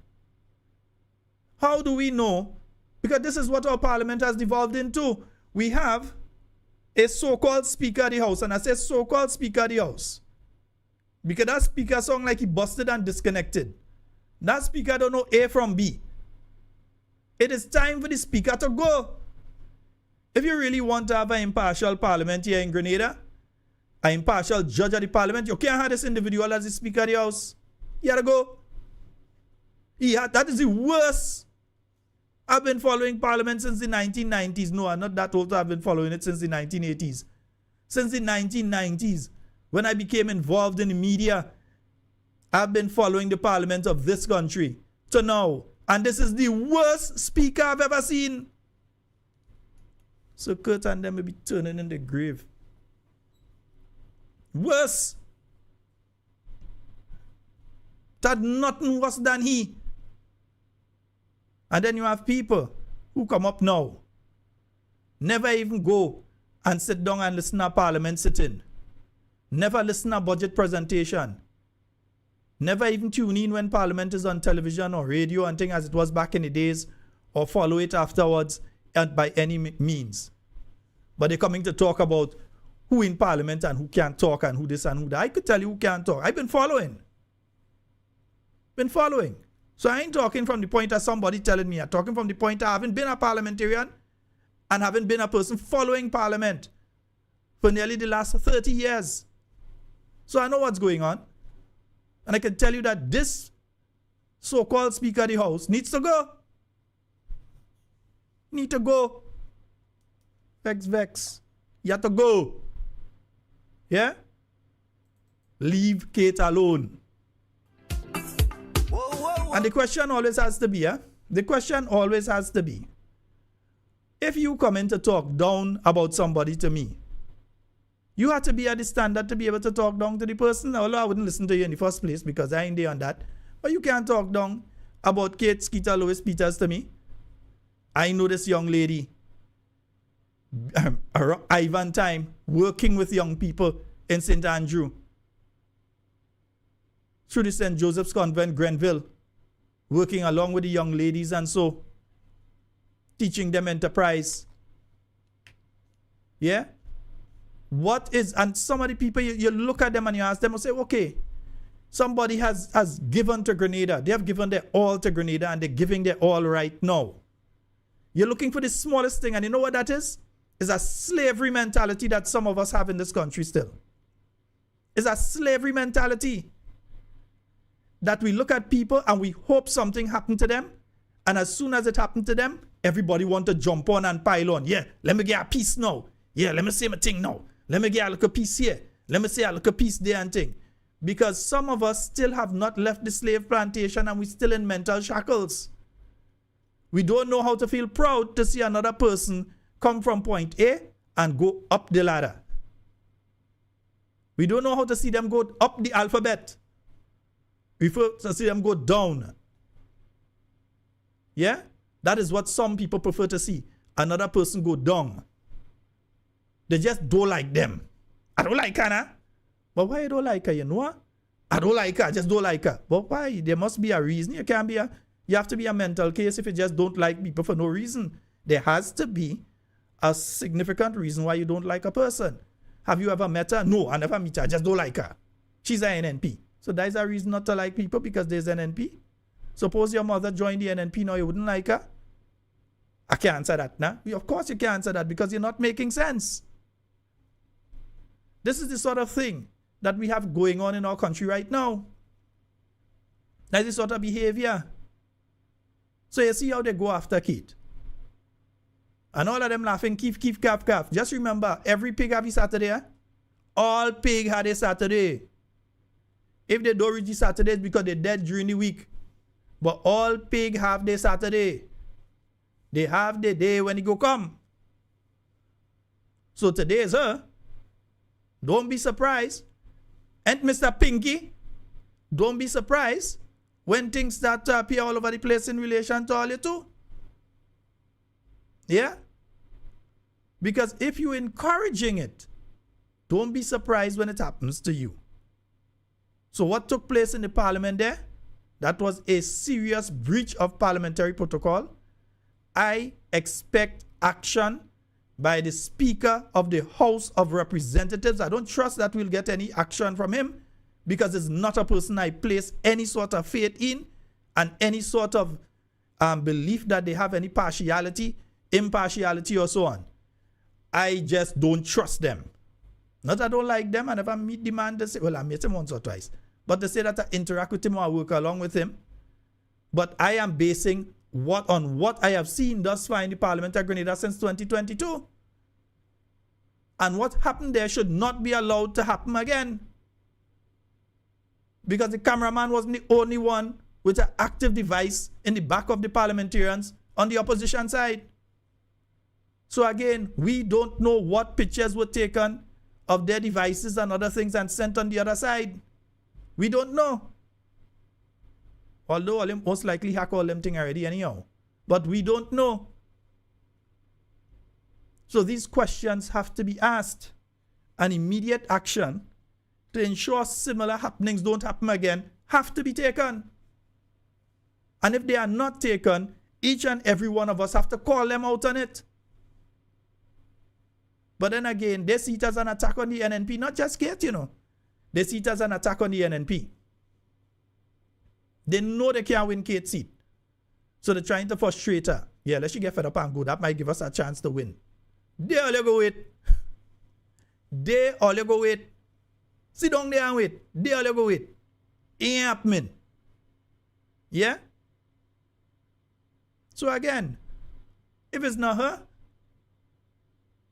How do we know? Because this is what our parliament has devolved into. We have a so-called Speaker of the House, and I say so-called Speaker of the House because that speaker sound like he busted and disconnected. That speaker don't know A from B. It is time for the speaker to go. If you really want to have an impartial parliament here in Grenada, an impartial judge of the parliament, you can't have this individual as the Speaker of the House. You gotta go. That is the worst. I've been following parliament since the 1990s. No, I'm not that old. I've been following it since the 1980s. Since the 1990s, when I became involved in the media, I've been following the parliament of this country to now. And this is the worst speaker I've ever seen. So Kurt and them will be turning in the grave. Worse. That nothing worse than he. And then you have people who come up now, never even go and sit down and listen to parliament sitting. Never listen to budget presentation. Never even tune in when parliament is on television or radio and thing as it was back in the days, or follow it afterwards and by any means. But they're coming to talk about who in parliament and who can't talk and who this and who that. I could tell you who can't talk. I've been following. So I ain't talking from the point of somebody telling me. I'm talking from the point of having been a parliamentarian and having been a person following parliament for nearly the last 30 years. So I know what's going on. And I can tell you that this so-called Speaker of the House needs to go. Need to go. Vex. You have to go. Yeah? Leave Kate alone. And the question always has to be, the question always has to be, if you come in to talk down about somebody to me, you have to be at the standard to be able to talk down to the person. Although I wouldn't listen to you in the first place because I ain't there on that. But you can't talk down about Kate Skeeter Lewis Peters to me. I know this young lady, Ivan time, working with young people in St. Andrew. Through the St. Joseph's Convent, Grenville. Working along with the young ladies and so. Teaching them enterprise. Yeah? And some of the people, you look at them and you ask them and say, okay, somebody has given to Grenada. They have given their all to Grenada and they're giving their all right now. You're looking for the smallest thing, and you know what that is? It's a slavery mentality that some of us have in this country still. It's a slavery mentality that we look at people and we hope something happened to them, and as soon as it happened to them, everybody want to jump on and pile on. Yeah, let me get a piece now. Yeah, let me say my thing now. Let me get a little piece here. Let me say a little piece there and thing. Because some of us still have not left the slave plantation and we're still in mental shackles. We don't know how to feel proud to see another person come from point A and go up the ladder. We don't know how to see them go up the alphabet. We prefer to see them go down. Yeah? That is what some people prefer to see. Another person go down. They just don't like them. I don't like her, nah? But why you don't like her, you know? I don't like her, I just don't like her. But why? There must be a reason. You have to be a mental case if you just don't like people for no reason. There has to be a significant reason why you don't like a person. Have you ever met her? No, I never met her. I just don't like her. She's an NNP. So that is a reason not to like people because there's an NNP. Suppose your mother joined the NNP now, you wouldn't like her? I can't answer that now. Of course you can't answer that because you're not making sense. This is the sort of thing that we have going on in our country right now. That's the sort of behavior. So you see how they go after Kate. And all of them laughing, keef, calf. Just remember, every pig have a Saturday. All pig had a Saturday. If they don't reach the Saturday, it's because they're dead during the week. But all pig have their Saturday. They have the day when it go come. So today is her. Don't be surprised. And Mr. Pinky, don't be surprised when things start to appear all over the place in relation to all you two. Yeah? Because if you're encouraging it, don't be surprised when it happens to you. So what took place in the parliament there? That was a serious breach of parliamentary protocol. I expect action by the Speaker of the House of Representatives. I don't trust that we'll get any action from him because it's not a person I place any sort of faith in and any sort of belief that they have any partiality, impartiality or so on. I just don't trust them. Not that I don't like them. I never meet the man to say, well, I met him once or twice. But to say that I interact with him or I work along with him. But I am basing on what I have seen thus far in the Parliament of Grenada since 2022. And what happened there should not be allowed to happen again. Because the cameraman wasn't the only one with an active device in the back of the parliamentarians on the opposition side. So again, we don't know what pictures were taken of their devices and other things and sent on the other side. We don't know. Although all them most likely hack all them thing already anyhow. But we don't know. So these questions have to be asked. And immediate action to ensure similar happenings don't happen again have to be taken. And if they are not taken, each and every one of us have to call them out on it. But then again, they see it as an attack on the NNP, not just Kate, you know. They see it as an attack on the NNP. They know they can't win Kate's seat. So they're trying to frustrate her. Yeah, let she get fed up and go. That might give us a chance to win. They all you go with. They all you go with. Sit down there and wait. They all you go with. Ain't happening. Yeah? So again, if it's not her,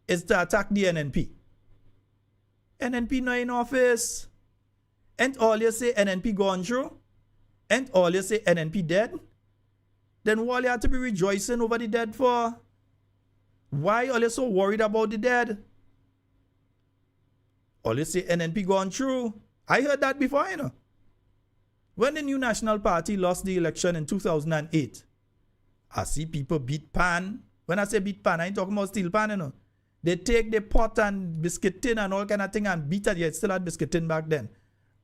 it's to attack the NNP. NNP not in office. And all you say NNP gone through. And all you say NNP dead. Then what you have to be rejoicing over the dead for? Why are you so worried about the dead? All you say NNP gone through. I heard that before, you know. When the New National Party lost the election in 2008, I see people beat pan. When I say beat pan, I ain't talking about steel pan, you know. They take the pot and biscuit tin and all kind of thing and beat it. Yeah, it still had biscuit tin back then.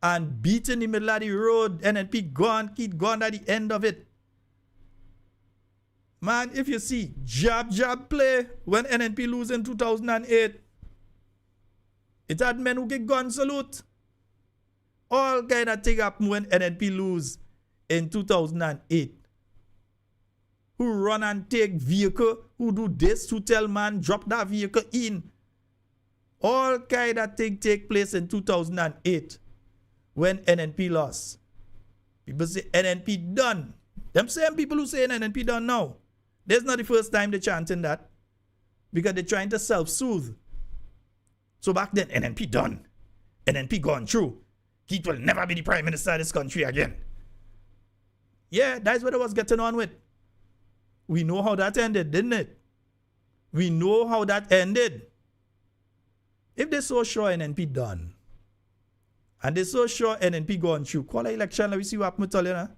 And beat in the middle of the road. NNP gone, kid gone at the end of it. Man, if you see jab play when NNP lose in 2008, it had men who get gun salute. All kind of thing happen when NNP lose in 2008. Who run and take vehicle, who do this, who tell man drop that vehicle in. All kind of thing take place in 2008 when NNP lost. People say NNP done. Them same people who say NNP done now. This is not the first time they're chanting that. Because they're trying to self-soothe. So back then, NNP done. NNP gone through. Keith will never be the prime minister of this country again. Yeah, that's what I was getting on with. We know how that ended, didn't it? We know how that ended. If they're so sure NNP done, and they're so sure NNP gone through, call an election, let me see what happens with you.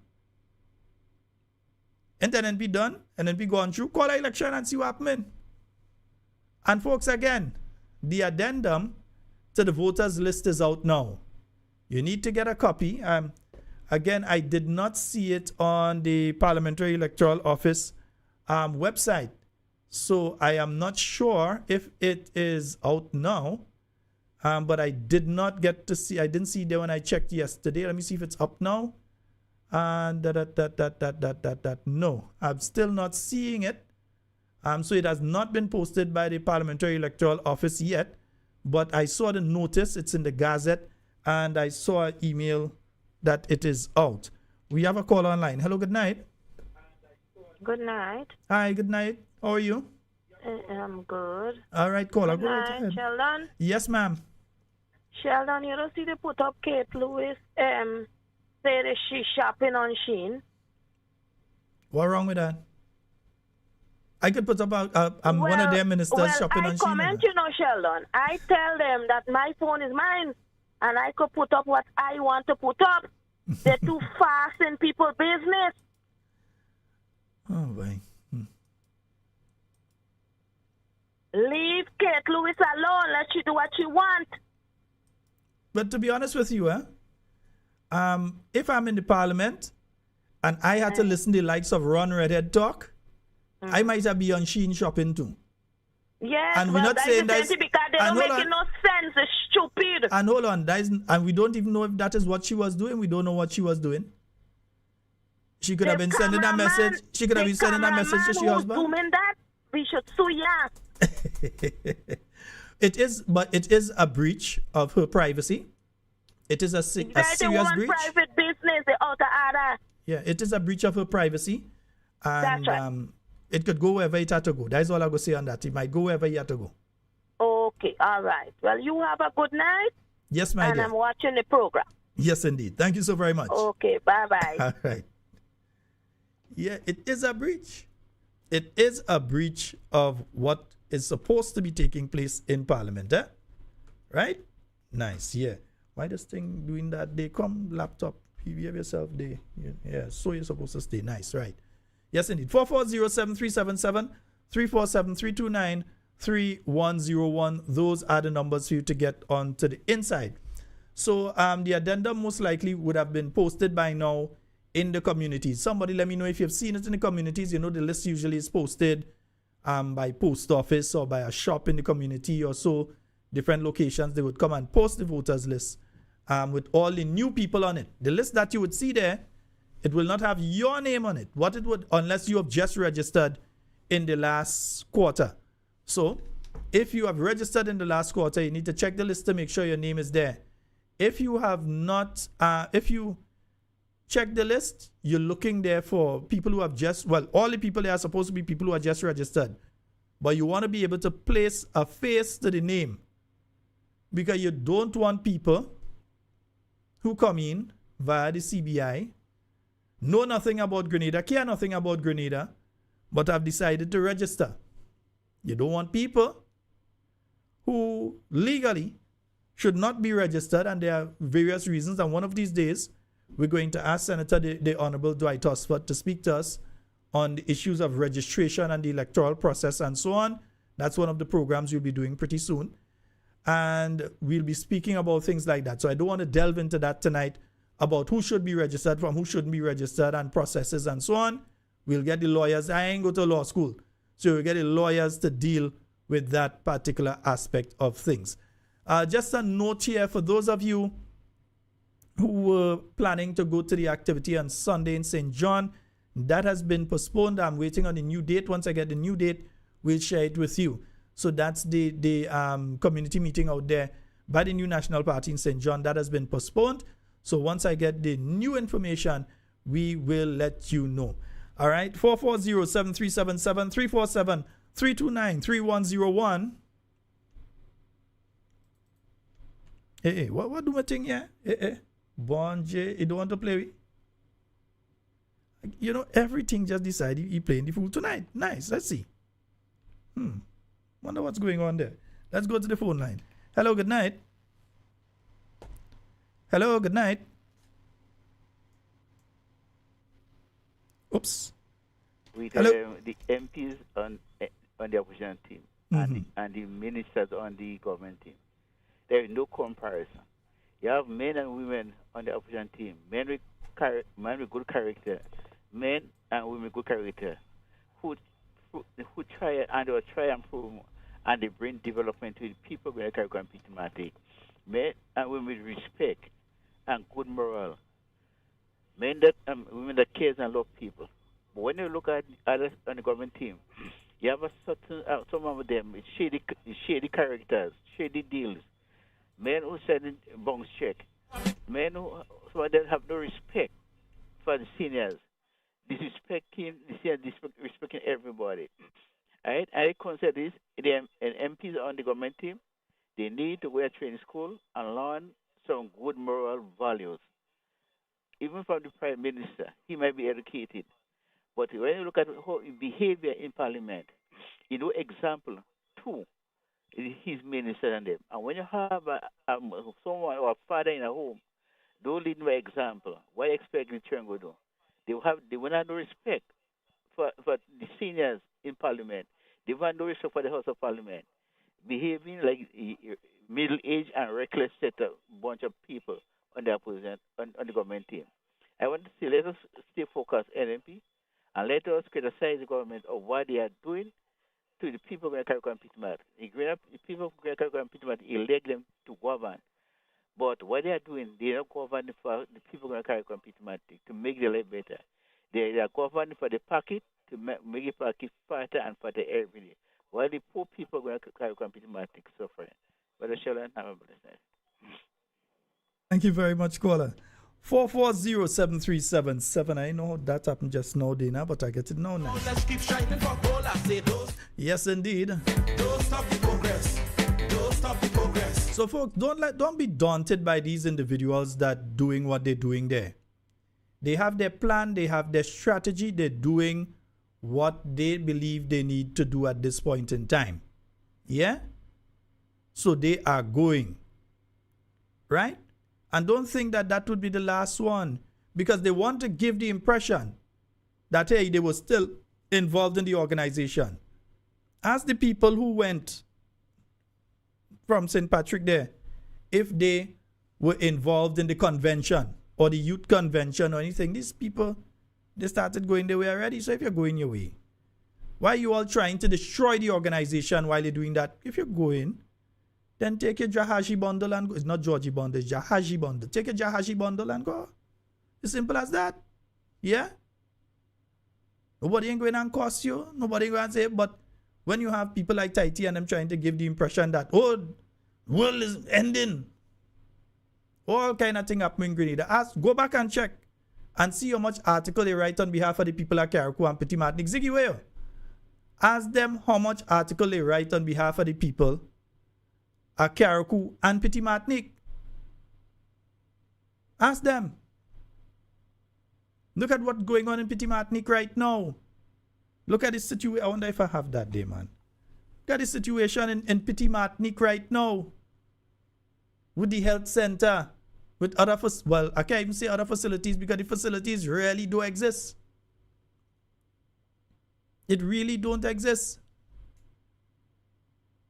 Ain't NNP done? NNP gone through? Call an election and see what happens. And folks, again, the addendum to the voters list is out now. You need to get a copy. Again, I did not see it on the Parliamentary Electoral Office website. So I am not sure if it is out now. But I did not get to see, I didn't see it there when I checked yesterday. Let me see if it's up now. And no, I'm still not seeing it. So it has not been posted by the Parliamentary Electoral Office yet. But I saw the notice, it's in the Gazette, and I saw an email that it is out. We have a call online. Hello, good night. Good night. Hi, good night. How are you? I'm good. All right, caller, Good go right night, ahead. Sheldon. Yes, ma'am. Sheldon, you don't see they put up Kate Lewis, say that she's shopping on Shein. What wrong with that? I could put up I'm one of their ministers shopping on Shein. I comment, you know, Sheldon. I tell them that my phone is mine, and I could put up what I want to put up. They're too fast in people's business. Oh, boy. Leave Kate Lewis alone. Let she do what she wants. But to be honest with you, if I'm in the parliament and I had to listen to the likes of Ron Redhead talk, I might have be on Shein shopping too. Yes, and we're not saying that because they don't make no sense. It's stupid. And hold on, and we don't even know if that is what she was doing. We don't know what she was doing. She could have been sending a message. She could have been sending a message to her husband. Doing that, we should sue ya. It is a breach of her privacy. It is a serious breach. Private business, the other. Yeah, it is a breach of her privacy. And that's right. It could go wherever it had to go. That's all I go say on that. It might go wherever it had to go. Okay, all right. Well, you have a good night. Yes, my dear. And I'm watching the program. Yes, indeed. Thank you so very much. Okay, bye-bye. All right. Yeah, it is a breach. It is a breach of what is supposed to be taking place in Parliament, Right? Nice, yeah. Why this thing doing that? They come laptop. Behave yourself there. Yeah, so you're supposed to stay. Nice, right. Yes, indeed. 440-7377, 347-329-3101. Those are the numbers for you to get on to the inside. So the addendum most likely would have been posted by now in the communities. Somebody let me know if you've seen it in the communities. You know, the list usually is posted by post office or by a shop in the community or so. Different locations, they would come and post the voters list with all the new people on it. The list that you would see there, it will not have your name on it. What it would, unless you have just registered in the last quarter. So if you have registered in the last quarter, you need to check the list to make sure your name is there. If you have not, if you check the list, you're looking there for people who have just, well, all the people there are supposed to be people who are just registered. But you want to be able to place a face to the name, because you don't want people who come in via the CBI, know nothing about Grenada, care nothing about Grenada, but have decided to register. You don't want people who legally should not be registered, and there are various reasons. And one of these days, we're going to ask Senator the Honorable Dwight Osford to speak to us on the issues of registration and the electoral process and so on. That's one of the programs we'll be doing pretty soon. And we'll be speaking about things like that. So I don't want to delve into that tonight about who should be registered from who shouldn't be registered and processes and so on. We'll get the lawyers. I ain't go to law school. So we'll get the lawyers to deal with that particular aspect of things. Just a note here for those of you who were planning to go to the activity on Sunday in St. John. That has been postponed. I'm waiting on the new date. Once I get the new date, we'll share it with you. So that's the community meeting out there by the new National Party in St. John. That has been postponed. So once I get the new information, we will let you know. All right, 440-7377, 347-329-3101. Hey, what do I think here? Bon J, you don't want to play with? You know, everything just decided he playing the fool tonight. Nice, let's see. Wonder what's going on there. Let's go to the phone line. Hello, good night. Hello, good night. Oops. With Hello? the MPs on the opposition team and the ministers on the government team, there is no comparison. You have men and women on the opposition team, men with good character, men and women with good character, who try and prove, and they bring development to the people where Carriacou and Pitimati. Men and women with respect and good moral. Men that women that cares and love people. But when you look at others on the government team, you have a certain some of them shady characters, shady deals. Men who send bounce check. Men who some of them have no respect for the seniors. Disrespecting everybody. Right? I consider this, the MPs on the government team, they need to go to training school and learn some good moral values. Even from the Prime Minister, he might be educated. But when you look at how behavior in Parliament, you know, example, two, his minister and them. And when you have someone or a father in a home, don't lead by example. What do you expect the children to do? They will have no respect for the seniors in Parliament. They will have no respect for the House of Parliament. Behaving like middle-aged and reckless set of bunch of people on the opposition, on the government team. I want to say, let us stay focused, NMP, and let us criticize the government of what they are doing to the people of Carriacou and Pitimati. The people of Carriacou and Pitimati elect them to govern. But what they are doing, they are not governing for the people of Carriacou and Pitimati to make their life better. They are governing for the pocket to make the pocket fatter and fatter every day. While the poor people of Carriacou and Pitimati suffering. But sheldon, have a blessed night. Thank you very much, caller. 440-7377. I know that happened just now, Dana, but I get it now. Let's keep striving for goal. I say those. Yes, indeed. Don't stop the progress. Don't stop the progress. So, folks, don't be daunted by these individuals that doing what they're doing there. They have their plan, they have their strategy, they're doing what they believe they need to do at this point in time. Yeah? So they are going. Right? And don't think that that would be the last one. because they want to give the impression that, hey, they were still involved in the organization. Ask the people who went from St. Patrick there if they were involved in the convention or the youth convention or anything. These people, they started going their way already. So if you're going your way, why are you all trying to destroy the organization while you're doing that? If you're going, then take your Jahaji bundle and go. It's not Georgie bundle, it's Jahaji bundle. Take your Jahaji bundle and go. It's simple as that. Yeah? Nobody ain't going to cost you. Nobody ain't going to say, but when you have people like Tahiti and them trying to give the impression that, oh, world is ending. All kind of thing happening in Grenada. Go back and check and see how much article they write on behalf of the people at Carriacou and Petit Martinique. Ziggy, where? Ask them how much article they write on behalf of the people at Carriacou and Petit Martinique. Ask them. Look at what's going on in Petit Martinique right now. Look at the situation. I wonder if I have that day, man. Look at the situation in Petit Martinique right now. With the health center. With other, well, I can't even say other facilities because the facilities really do exist. It really don't exist.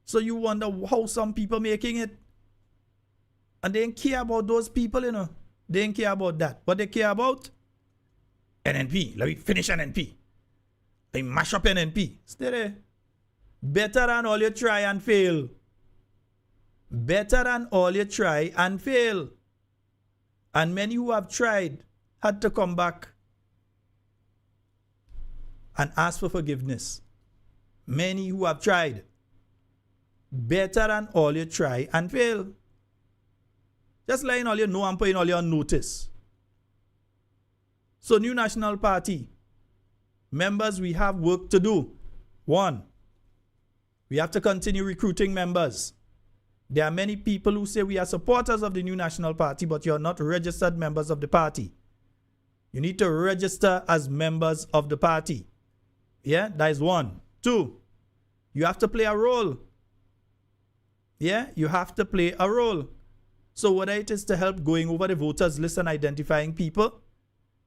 So you wonder how some people making it. And they don't care about those people, you know. They don't care about that. What they care about? NNP. Let me finish NNP. Let me mash up NNP. Stay there. Better than all you try and fail. Better than all you try and fail. And many who have tried had to come back and ask for forgiveness. Many who have tried. Better than all you try and fail. Just letting all you know and putting all you on notice. So, New National Party, members, we have work to do. 1, we have to continue recruiting members. There are many people who say we are supporters of the New National Party, but you're not registered members of the party. You need to register as members of the party. Yeah, that is 1. 2, you have to play a role. Yeah, you have to play a role. So whether it is to help going over the voters list and identifying people,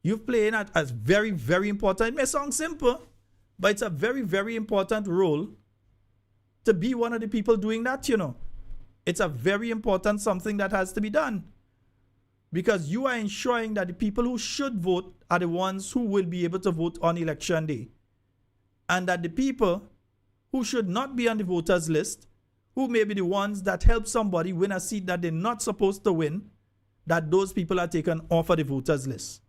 you're playing that as very, very important. It may sound simple, but it's a very, very important role to be one of the people doing that, you know. It's a very important something that has to be done. Because you are ensuring that the people who should vote are the ones who will be able to vote on election day. And that the people who should not be on the voters list, who may be the ones that help somebody win a seat that they're not supposed to win, that those people are taken off of the voters list.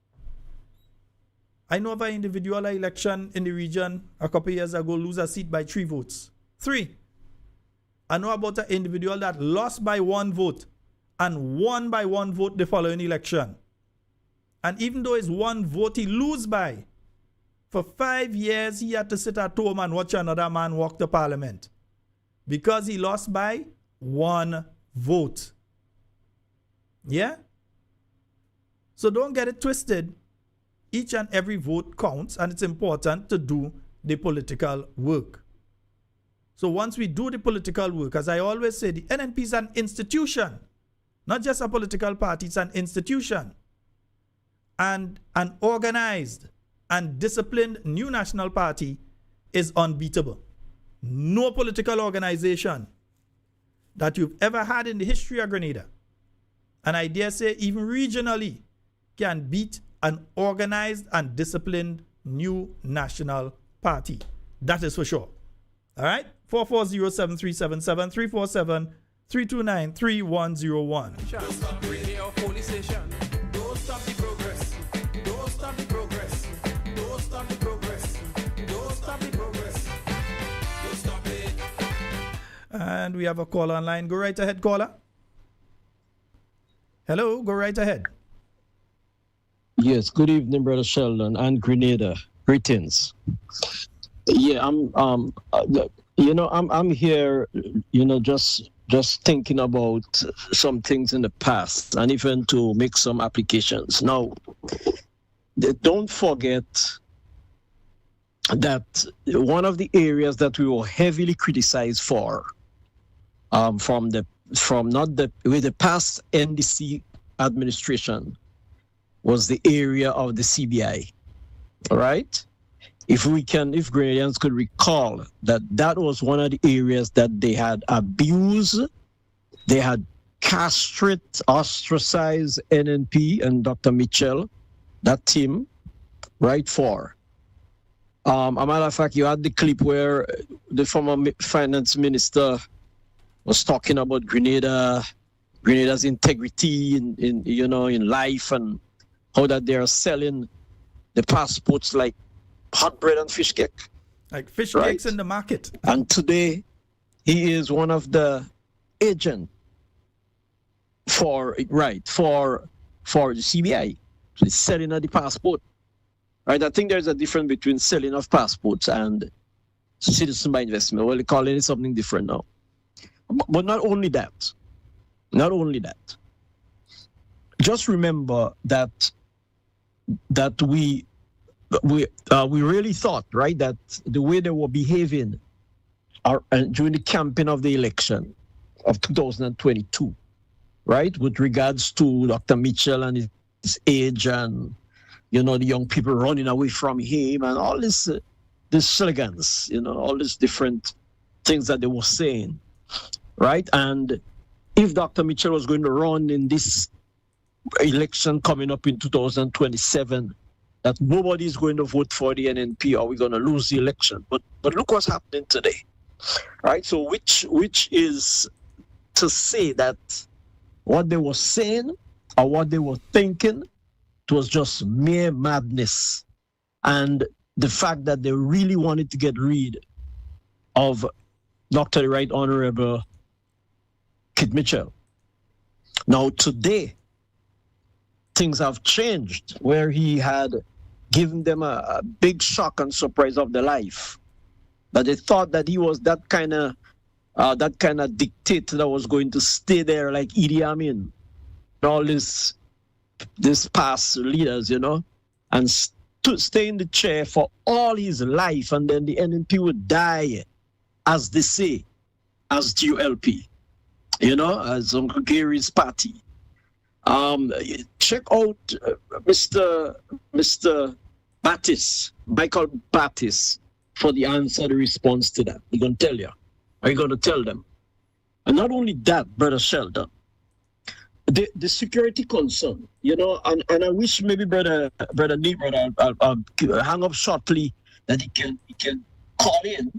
I know of an individual election in the region a couple years ago lose a seat by 3 votes. 3. I know about an individual that lost by 1 vote and won by 1 vote the following election. And even though it's 1 vote he lose by, for 5 years he had to sit at home and watch another man walk to parliament. Because he lost by 1 vote. Yeah? So don't get it twisted. Each and every vote counts, and it's important to do the political work. So once we do the political work, as I always say, the NNP is an institution, not just a political party, it's an institution. And an organized and disciplined New National Party is unbeatable. No political organization that you've ever had in the history of Grenada, and I dare say even regionally, can beat an organized and disciplined New National Party. That is for sure. All right? 440-7377, 347-329-3101. Don't stop radio police station. Don't stop the progress. Don't stop the progress. Don't stop the progress. Don't stop the progress. Don't stop it. And we have a caller online. Go right ahead, caller. Hello, go right ahead. Yes, good evening, Brother Sheldon and Grenada. Greetings. Yeah, I'm here, just thinking about some things in the past and even to make some applications. Now, don't forget that one of the areas that we were heavily criticized for with the past NDC administration was the area of the CBI. All right? If Grenadians could recall that was one of the areas that they had abused, they had ostracized NNP and Dr. Mitchell, that team, right for. A matter of fact, you had the clip where the former finance minister was talking about Grenada's integrity in life, and how that they are selling the passports like hot bread and fish cake. Like fish cakes in the market. And today, he is one of the agents for the CBI. So he's selling of the passport. Right? I think there's a difference between selling of passports and citizen by investment. Well, they call it something different now. But not only that. Just remember that we really thought, right, that the way they were behaving during the campaign of the election of 2022, right, with regards to Dr. Mitchell and his age and, the young people running away from him and all this slogans, all these different things that they were saying, right? And if Dr. Mitchell was going to run in this election coming up in 2027, that nobody is going to vote for the NNP, or we're going to lose the election. But look what's happening today, right? So which is to say that what they were saying or what they were thinking, it was just mere madness. And the fact that they really wanted to get rid of Dr. the Right Honorable Kit Mitchell. Now today, things have changed, where he had given them a big shock and surprise of their life. That they thought that he was that kind of dictator that was going to stay there like Idi Amin, all this past leaders, and stay in the chair for all his life, and then the NNP would die, as they say, as GULP, as Uncle Gary's party. Check out Mr. Michael Battis, for the answer, the response to that. He's going to tell you. Are you going to tell them? And not only that, Brother Sheldon, the security concern, and I wish maybe Brother Nate, I'll hang up shortly, that he can call in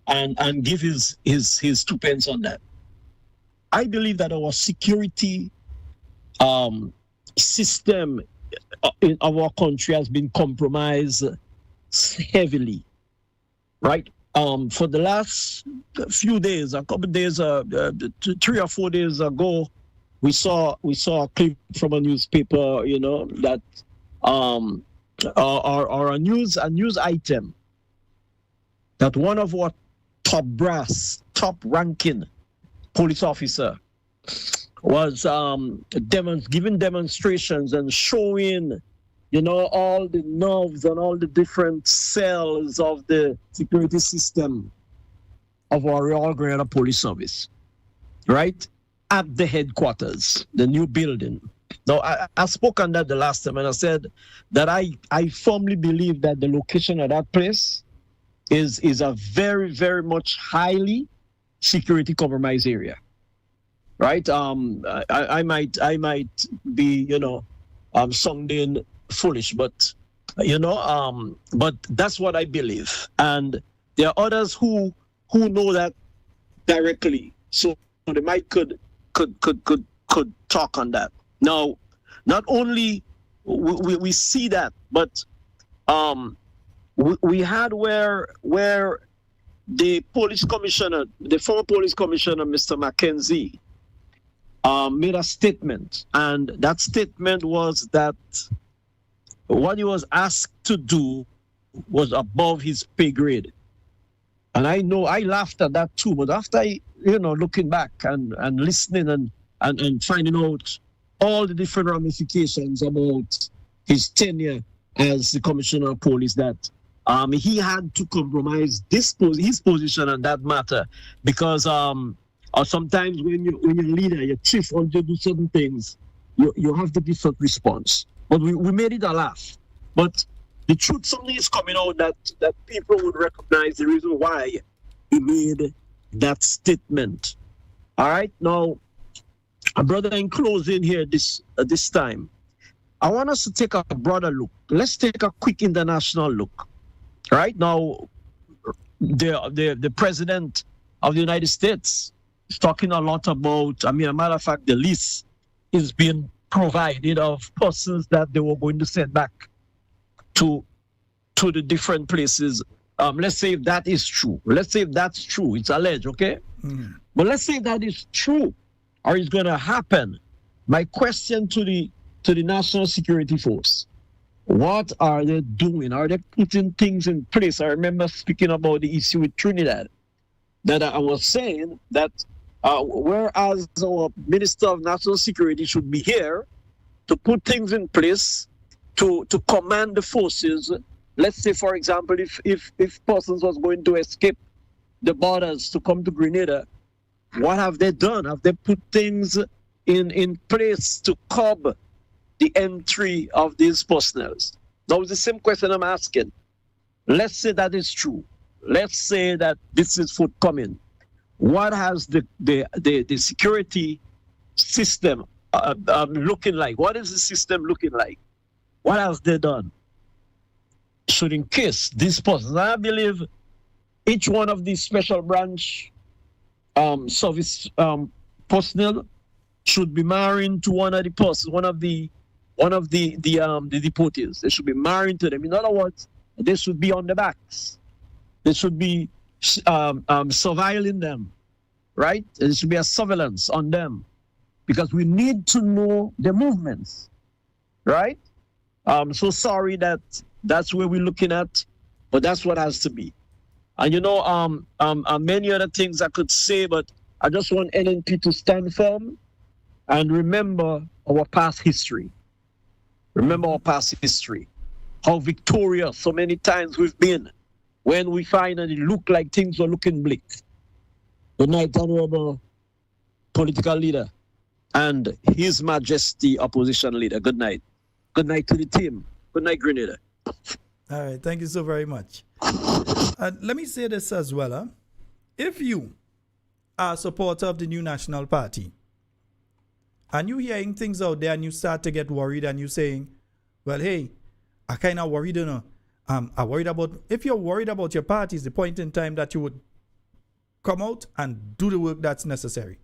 and give his 2 pence on that. I believe that our security system in our country has been compromised heavily, right? For the last few days, a couple of days, 3 or 4 days ago, we saw a clip from a newspaper, that or a news item that one of our top ranking police officer was giving demonstrations and showing, all the nerves and all the different cells of the security system of our Royal Grenada Police Service, right? At the headquarters, the new building. Now, I spoke on that the last time, and I said that I firmly believe that the location of that place is a very, very much highly security compromised area, right? I might be, sounding foolish, but but that's what I believe, and there are others who know that directly, so they might could talk on that. Now, not only we see that, but we had where the police commissioner, the former police commissioner, Mr. Mackenzie, made a statement, and that statement was that what he was asked to do was above his pay grade. And I know I laughed at that too, but after looking back and listening and finding out all the different ramifications about his tenure as the commissioner of police, that he had to compromise his position on that matter, because sometimes when you're a leader, your chief wants to do certain things, you have to give certain response. but we made it a laugh. But the truth suddenly is coming out that people would recognize the reason why he made that statement. All right, now, brother, in closing here this time, I want us to take a broader look. Let's take a quick international look. Right now, the president of the United States is talking a lot about. I mean, a matter of fact, the list is being provided of persons that they were going to send back to the different places. Let's say if that is true. Let's say if that's true. It's alleged, okay? Mm-hmm. But let's say that is true, or it's going to happen. My question to the National Security Force: what are they doing? Are they putting things in place? I remember speaking about the issue with Trinidad, that I was saying that whereas our Minister of National Security should be here to put things in place to command the forces. Let's say, for example, if persons was going to escape the borders to come to Grenada, what have they done? Have they put things in place to curb the entry of these personnel? Now, it's the same question I'm asking. Let's say that is true. Let's say that this is forthcoming. What has the security system looking like? What is the system looking like? What have they done? So in case these persons, I believe each one of these special branch service personnel should be married to one of the persons, one of the deportees. They should be married to them. In other words, they should be on the backs. They should be surveilling them, right? There should be a surveillance on them because we need to know the movements, right? I'm so sorry that's where we're looking at, but that's what has to be. And many other things I could say, but I just want NNP to stand firm and remember our past history. Remember our past history. How victorious so many times we've been when we finally look like things are looking bleak. Good night, Honorable Political Leader and His Majesty Opposition Leader. Good night. Good night to the team. Good night, Grenada. All right, thank you so very much. Let me say this as well. Huh? If you are a supporter of the New National Party and you're hearing things out there and you start to get worried and you're saying, well, hey, I kind of worried, I'm worried about, if you're worried about your party, it's the point in time that you would come out and do the work that's necessary.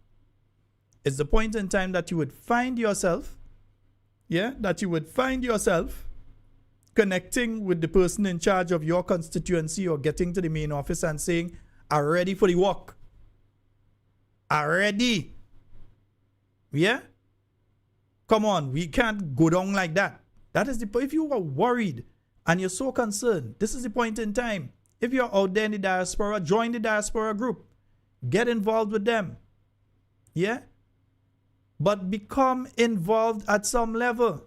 It's the point in time that you would find yourself, connecting with the person in charge of your constituency or getting to the main office and saying, I'm ready for the work. I'm ready. Yeah? Come on, we can't go down like that. That is the point. If you are worried and you're so concerned, this is the point in time. If you're out there in the diaspora, join the diaspora group. Get involved with them. Yeah? But become involved at some level.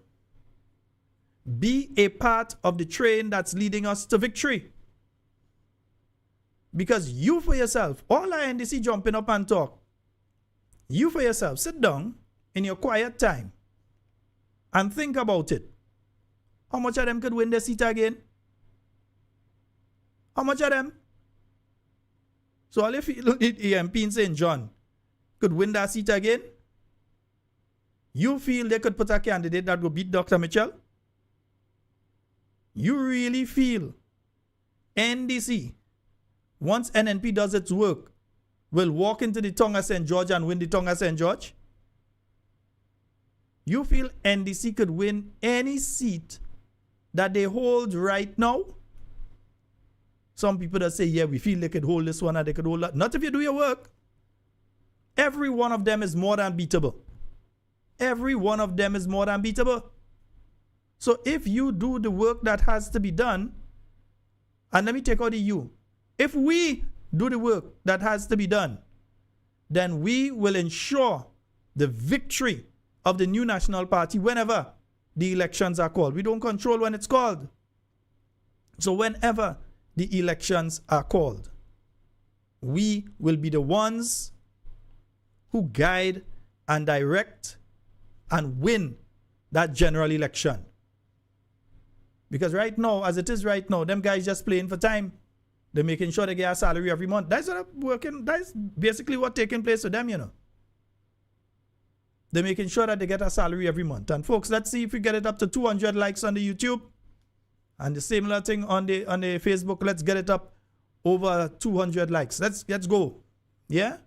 Be a part of the train that's leading us to victory. Because you for yourself, all our NDC jumping up and talk, you for yourself, sit down in your quiet time and think about it. How much of them could win the seat again? How much of them? So all if the EMP in St. John could win that seat again, you feel they could put a candidate that will beat Dr. Mitchell? You really feel NDC, once NNP does its work, will walk into the tongue of St. George and win the tongue of St. George? You feel NDC could win any seat that they hold right now? Some people that say, yeah, we feel they could hold this one and they could hold that. Not if you do your work. Every one of them is more than beatable. Every one of them is more than beatable. So if you do the work that has to be done, and let me take out the you. If we do the work that has to be done, then we will ensure the victory of the New National Party whenever the elections are called. We don't control when it's called. So whenever the elections are called, we will be the ones who guide and direct and win that general election. Because right now, as it is right now, them guys just playing for time. They're making sure they get a salary every month. That's what working. That's basically what taking place with them, you know. They're making sure that they get a salary every month. And folks, let's see if we get it up to 200 likes on the YouTube. And the similar thing on the Facebook. Let's get it up over 200 likes. Let's go. Yeah?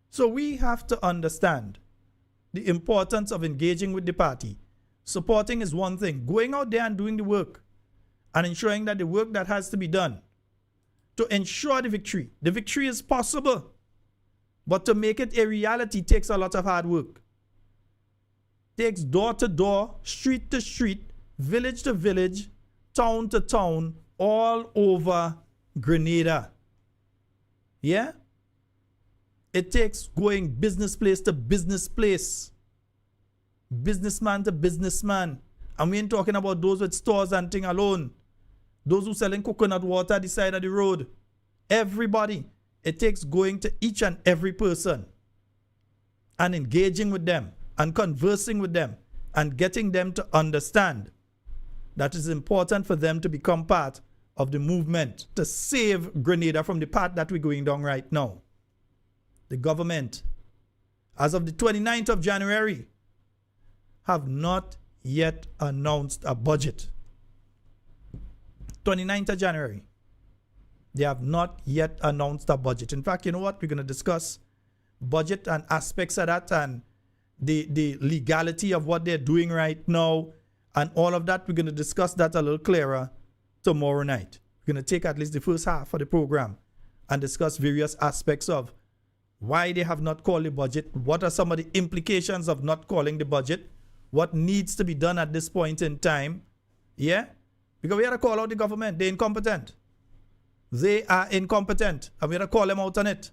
So we have to understand the importance of engaging with the party. Supporting is one thing. Going out there and doing the work and ensuring that the work that has to be done to ensure the victory is possible. But to make it a reality takes a lot of hard work. Takes door to door, street to street, village to village, town to town, all over Grenada. Yeah? It takes going business place to business place, businessman to businessman. And we ain't talking about those with stores and thing alone. Those who selling coconut water at the side of the road. Everybody. It takes going to each and every person and engaging with them and conversing with them and getting them to understand that it's important for them to become part of the movement to save Grenada from the path that we're going down right now. The government, as of the 29th of January, have not yet announced a budget. 29th of January. They have not yet announced a budget. In fact, you know what? We're going to discuss budget and aspects of that and the legality of what they're doing right now and all of that. We're going to discuss that a little clearer tomorrow night. We're going to take at least the first half of the program and discuss various aspects of why they have not called the budget, what are some of the implications of not calling the budget, what needs to be done at this point in time. Yeah? Because we had to call out the government. They're incompetent. They are incompetent, and we have to call them out on it.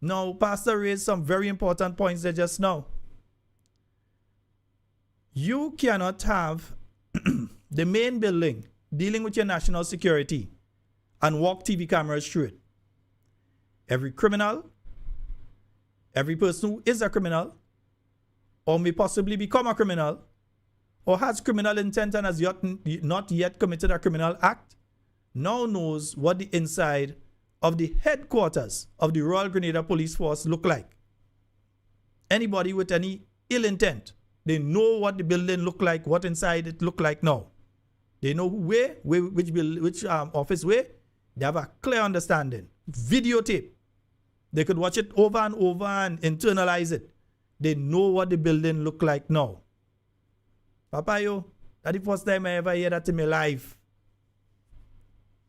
Now, Pastor raised some very important points there just now. You cannot have the main building dealing with your national security and walk TV cameras through it. Every criminal, every person who is a criminal, or may possibly become a criminal, or has criminal intent and has not yet committed a criminal act, now knows what the inside of the headquarters of the Royal Grenada Police Force look like. Anybody with any ill intent, they know what the building look like, what inside it look like now. They know which office where. They have a clear understanding. Videotape. They could watch it over and over and internalize it. They know what the building look like now. Papa, yo, that's the first time I ever hear that in my life.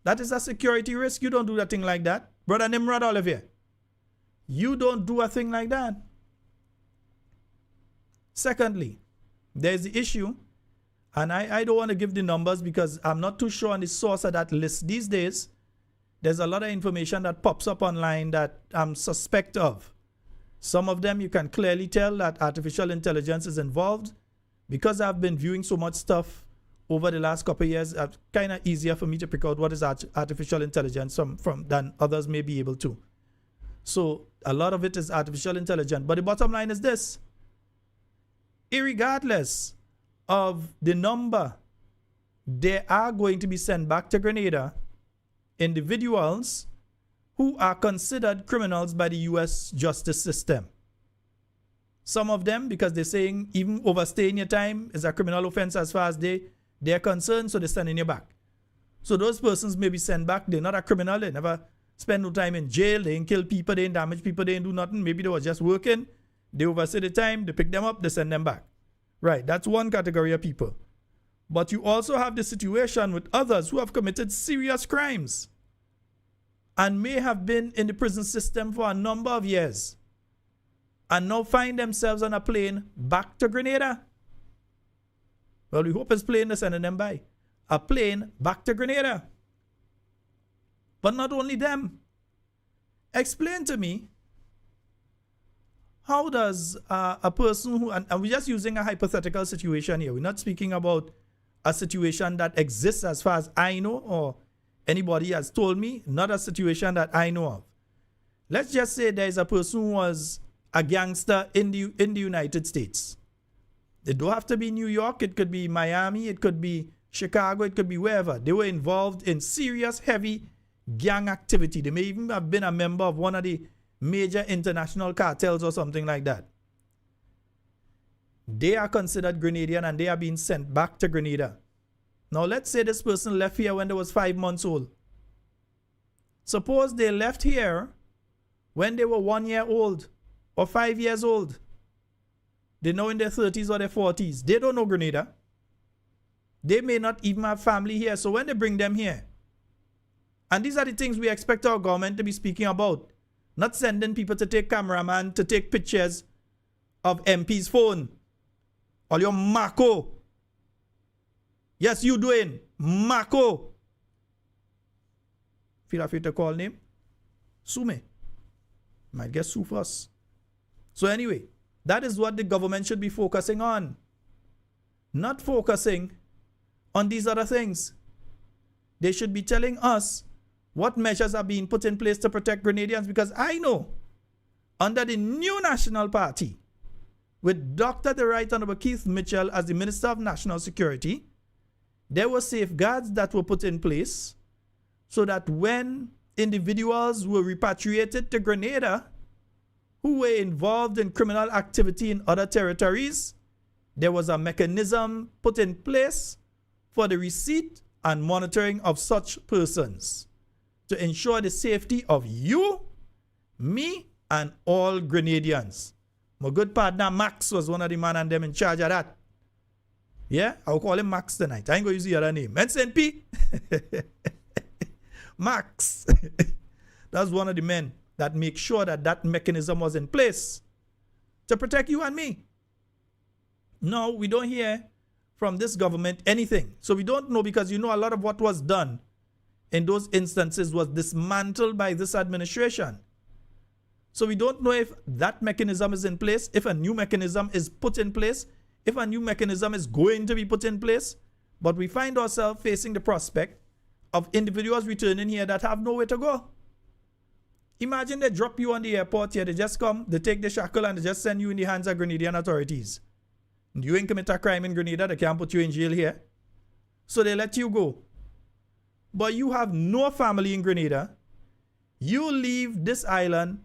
That is a security risk. You don't do that thing like that. Brother Nimrod Olivier, you don't do a thing like that. Secondly, there's the issue, and I don't want to give the numbers because I'm not too sure on the source of that list. These days, there's a lot of information that pops up online that I'm suspect of. Some of them you can clearly tell that artificial intelligence is involved. Because I've been viewing so much stuff over the last couple of years, it's kind of easier for me to pick out what is artificial intelligence from than others may be able to. So a lot of it is artificial intelligence. But the bottom line is this. Irregardless of the number, there are going to be sent back to Grenada individuals who are considered criminals by the U.S. justice system. Some of them, because they're saying even overstaying your time is a criminal offense as far as they're concerned, so they're sending you back. So those persons may be sent back. They're not a criminal. They never spend no time in jail. They didn't kill people. They didn't damage people. They didn't do nothing. Maybe they were just working. They overstay the time. They pick them up. They send them back. Right. That's one category of people. But you also have the situation with others who have committed serious crimes and may have been in the prison system for a number of years and now find themselves on a plane back to Grenada. Well, we hope it's plane they're sending them by. A plane back to Grenada. But not only them. Explain to me, how does a person who, and we're just using a hypothetical situation here. We're not speaking about a situation that exists as far as I know or anybody has told me, not a situation that I know of. Let's just say there's a person who was a gangster in the United States. It don't have to be New York. It could be Miami. It could be Chicago. It could be wherever. They were involved in serious, heavy gang activity. They may even have been a member of one of the major international cartels or something like that. They are considered Grenadian and they are being sent back to Grenada. Now let's say this person left here when they was 5 months old. Suppose they left here when they were 1 year old or 5 years old. They're now in their 30s or their 40s. They don't know Grenada. They may not even have family here. So when they bring them here, and these are the things we expect our government to be speaking about, not sending people to take cameraman to take pictures of MP's phone or your Marco. Yes, you doing Marco. Feel free to call name. Sue me. Might get sue first. So anyway, that is what the government should be focusing on. Not focusing on these other things. They should be telling us what measures are being put in place to protect Grenadians, because I know under the new National Party, with Dr. the Right Honorable Keith Mitchell as the Minister of National Security, there were safeguards that were put in place so that when individuals were repatriated to Grenada who were involved in criminal activity in other territories, there was a mechanism put in place for the receipt and monitoring of such persons to ensure the safety of you, me, and all Grenadians. My good partner Max was one of the man and them in charge of that. Yeah, I'll call him Max tonight. I ain't going to use the other name. SNP. Max. That's one of the men that make sure that that mechanism was in place to protect you and me. No, we don't hear from this government anything. So we don't know, because you know a lot of what was done in those instances was dismantled by this administration. So we don't know if that mechanism is in place, if a new mechanism is put in place, if a new mechanism is going to be put in place. But we find ourselves facing the prospect of individuals returning here that have nowhere to go. Imagine they drop you on the airport here, they just come, they take the shackle and they just send you in the hands of Grenadian authorities. And you ain't commit a crime in Grenada, they can't put you in jail here. So they let you go. But you have no family in Grenada. You leave this island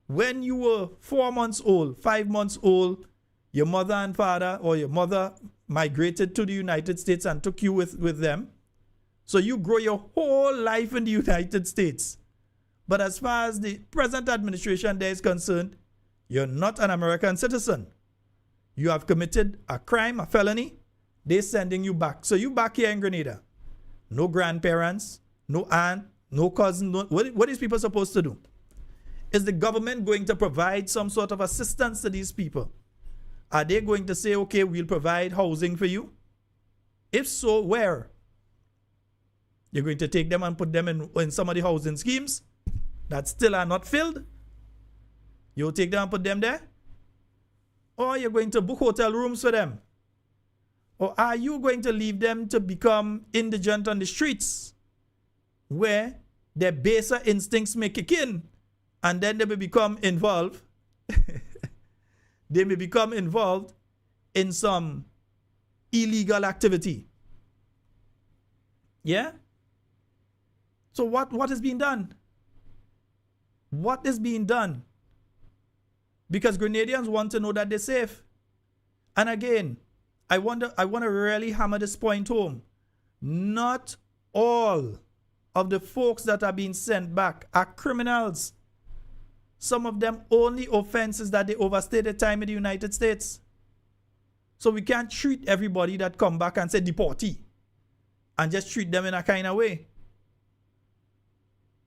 when you were 4 months old, 5 months old. Your mother and father or your mother migrated to the United States and took you with them. So you grow your whole life in the United States. But as far as the present administration there is concerned, you're not an American citizen. You have committed a crime, a felony. They're sending you back. So you back here in Grenada. No grandparents, no aunt, no cousin. No, what is people supposed to do? Is the government going to provide some sort of assistance to these people? Are they going to say, okay, we'll provide housing for you? If so, where? You're going to take them and put them in some of the housing schemes that still are not filled? You'll take them and put them there? Or you're going to book hotel rooms for them? Or are you going to leave them to become indigent on the streets where their baser instincts may kick in and then they may become involved? They may become involved in some illegal activity. Yeah? So what is being done? What is being done? Because Grenadians want to know that they're safe. And again, I want to really hammer this point home. Not all of the folks that are being sent back are criminals. Some of them only offenses that they overstay their time in the United States. So we can't treat everybody that come back and say deportee and just treat them in a kind of way.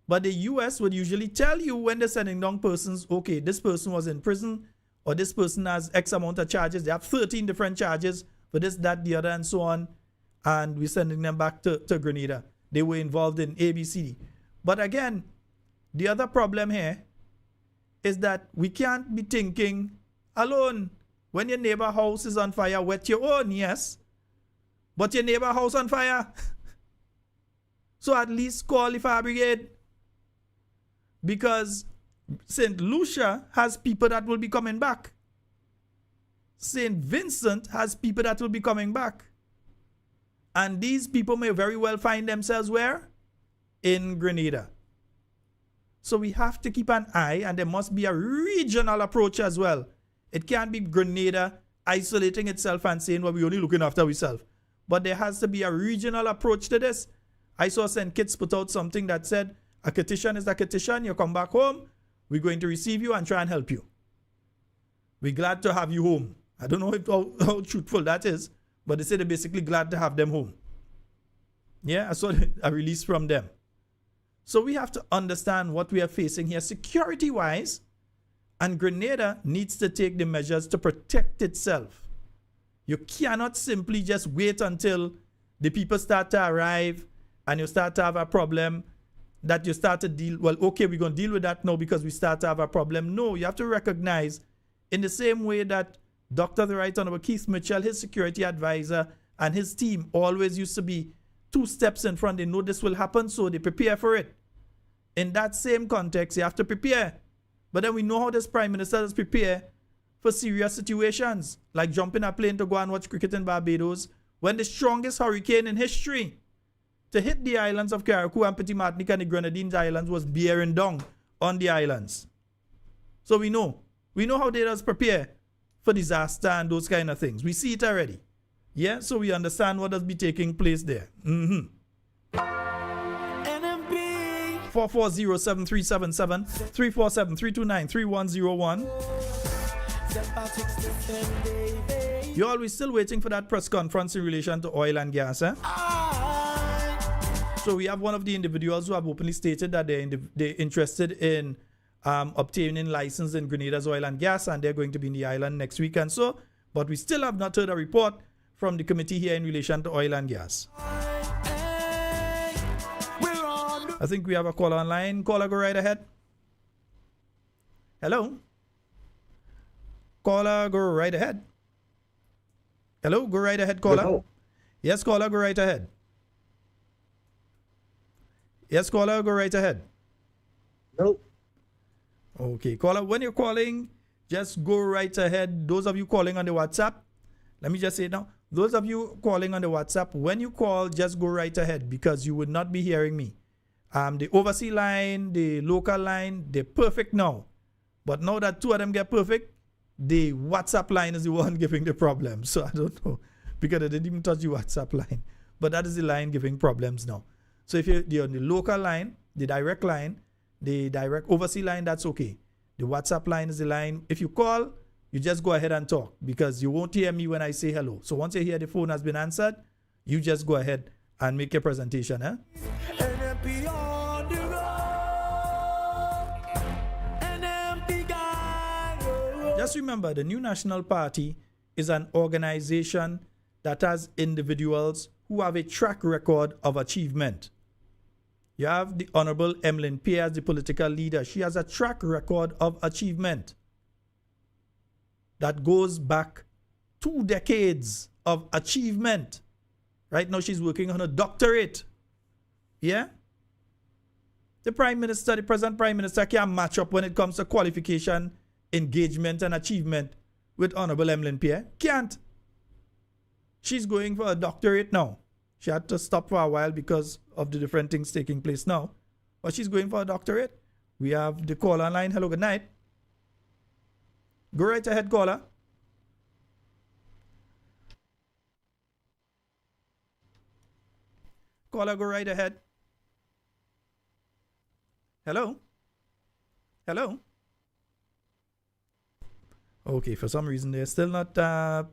But the US would usually tell you when they're sending down persons, okay, this person was in prison or this person has X amount of charges. They have 13 different charges for this, that, the other, and so on. And we're sending them back to Grenada. They were involved in ABCD. But again, the other problem here is that we can't be thinking alone. When your neighbor house is on fire, wet your own, yes. But your neighbor house on fire. So at least call the fire brigade. Because St. Lucia has people that will be coming back. St. Vincent has people that will be coming back. And these people may very well find themselves where? In Grenada. So we have to keep an eye, and there must be a regional approach as well. It can't be Grenada isolating itself and saying, well, we're only looking after ourselves. But there has to be a regional approach to this. I saw St. Kitts put out something that said, a Kittitian is a Kittitian, you come back home, we're going to receive you and try and help you. We're glad to have you home. I don't know how truthful that is, but they say they're basically glad to have them home. Yeah, I saw a release from them. So we have to understand what we are facing here security-wise, and Grenada needs to take the measures to protect itself. You cannot simply just wait until the people start to arrive and you start to have a problem that you start to deal, well, okay, we're going to deal with that now because we start to have a problem. No, you have to recognize in the same way that Dr. the Right Honorable Keith Mitchell, his security advisor, and his team always used to be 2 steps in front. They know this will happen, so they prepare for it. In that same context, you have to prepare. But then we know how this Prime Minister does prepare for serious situations, like jumping a plane to go and watch cricket in Barbados, when the strongest hurricane in history to hit the islands of Carriacou and Petit Martinique and the Grenadines Islands was bearing down on the islands. So we know how they does prepare for disaster and those kind of things. We see it already. Yeah, so we understand what does be taking place there. 440-7377, 347-329-3101. You're always still waiting for that press conference in relation to oil and gas, eh? So we have one of the individuals who have openly stated that they're interested in obtaining license in Grenada's oil and gas, and they're going to be in the island next week and so. But we still have not heard a report from the committee here in relation to oil and gas. I think we have a caller online. Caller, go right ahead. Hello? Caller, go right ahead. Hello? Go right ahead, caller. Hello. Yes, caller, go right ahead. Yes, caller, go right ahead. No. Okay, caller, when you're calling, just go right ahead. Those of you calling on the WhatsApp, let me just say it now. Those of you calling on the WhatsApp, when you call, just go right ahead because you would not be hearing me. The overseas line, the local line, they're perfect now. But now that 2 of them get perfect, the WhatsApp line is the one giving the problem. So I don't know, because I didn't even touch the WhatsApp line. But that is the line giving problems now. So if you're on the local line, the direct overseas line, that's okay. The WhatsApp line is the line. If you call, you just go ahead and talk because you won't hear me when I say hello. So once you hear the phone has been answered, you just go ahead and make your presentation. Eh? Just remember, the New National Party is an organization that has individuals who have a track record of achievement. You have the Honorable Emmeline Pierre as the political leader. She has a track record of achievement that goes back 2 decades of achievement. Right now, she's working on a doctorate. Yeah? The present Prime Minister can't match up when it comes to qualification, engagement, and achievement with Honorable Emmeline Pierre. Can't. She's going for a doctorate now. She had to stop for a while because of the different things taking place now. But she's going for a doctorate. We have the caller online. Hello, good night. Go right ahead, caller. Caller, go right ahead. Hello? Hello? Okay, for some reason they're still not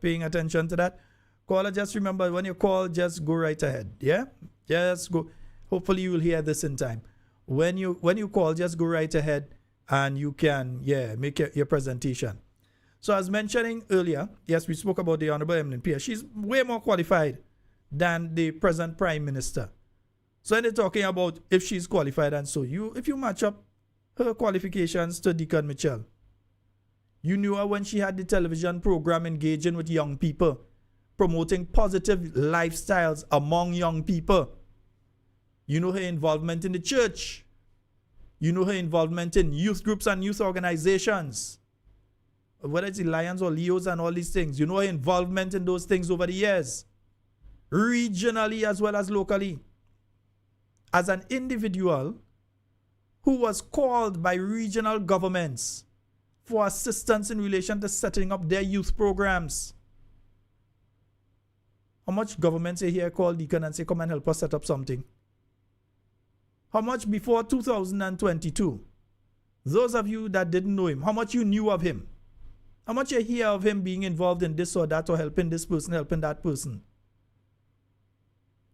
paying attention to that. Caller, just remember, when you call, just go right ahead. Yeah? Just go. Hopefully you will hear this in time. When you call, just go right ahead and you can, make your presentation. So as mentioning earlier, yes, we spoke about the Honorable Emmeline Pierre. She's way more qualified than the present Prime Minister. So when they're talking about if she's qualified and so, if you match up her qualifications to Deacon Mitchell, you knew her when she had the television program engaging with young people, promoting positive lifestyles among young people. You know her involvement in the church. You know her involvement in youth groups and youth organizations. whether it's the Lions or Leos and all these things. You know her involvement in those things over the years, regionally as well as locally. As an individual who was called by regional governments for assistance in relation to setting up their youth programs. How much governments here call Deacon and say, come and help us set up something? How much before 2022? Those of you that didn't know him, how much you knew of him? How much you hear of him being involved in this or that, or helping this person, helping that person?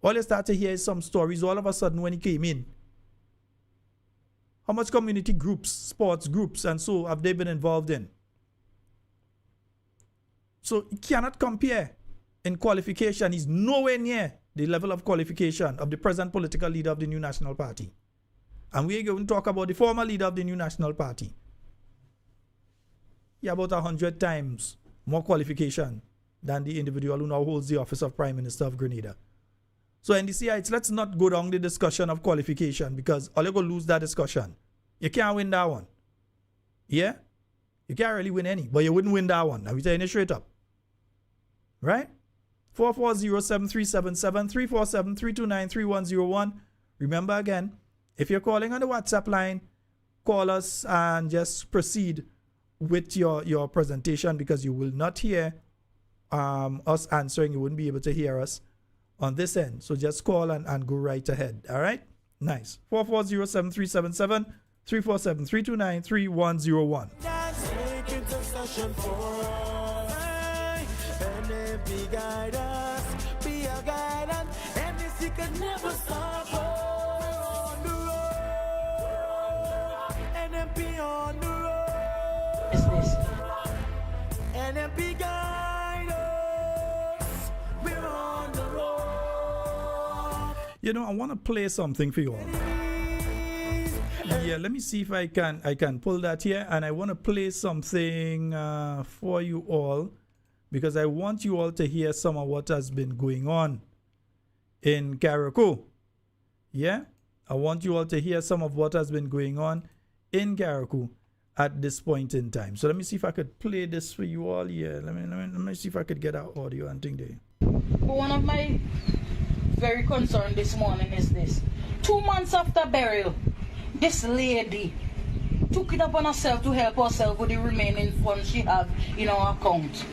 All you start to hear is some stories all of a sudden when he came in. How much community groups, sports groups, and so have they been involved in? So you cannot compare in qualification. He's nowhere near the level of qualification of the present political leader of the New National Party. And we're going to talk about the former leader of the New National Party. He about 100 times more qualification than the individual who now holds the office of Prime Minister of Grenada. So NDCites, let's not go down the discussion of qualification, because all you're going to lose that discussion. You can't win that one. Yeah? You can't really win any, but you wouldn't win that one. I'm telling you straight up. Right? 440-7377, 347-329-3101. Remember again, if you're calling on the WhatsApp line, call us and just proceed with your presentation, because you will not hear us answering. You wouldn't be able to hear us on this end. So just call and go right ahead. All right? Nice. 440-7377, 347-329-3101. You know, I want to play something for you all. Yeah, let me see if I can pull that here, and I want to play something for you all, because I want you all to hear some of what has been going on in Carriacou. Yeah, I want you all to hear some of what has been going on in Carriacou at this point in time. So let me see if I could play this for you all. Yeah, let me see if I could get our audio and thing there. One of my very concerned this morning is this. 2 months after burial, this lady took it upon herself to help herself with the remaining funds she have in her account,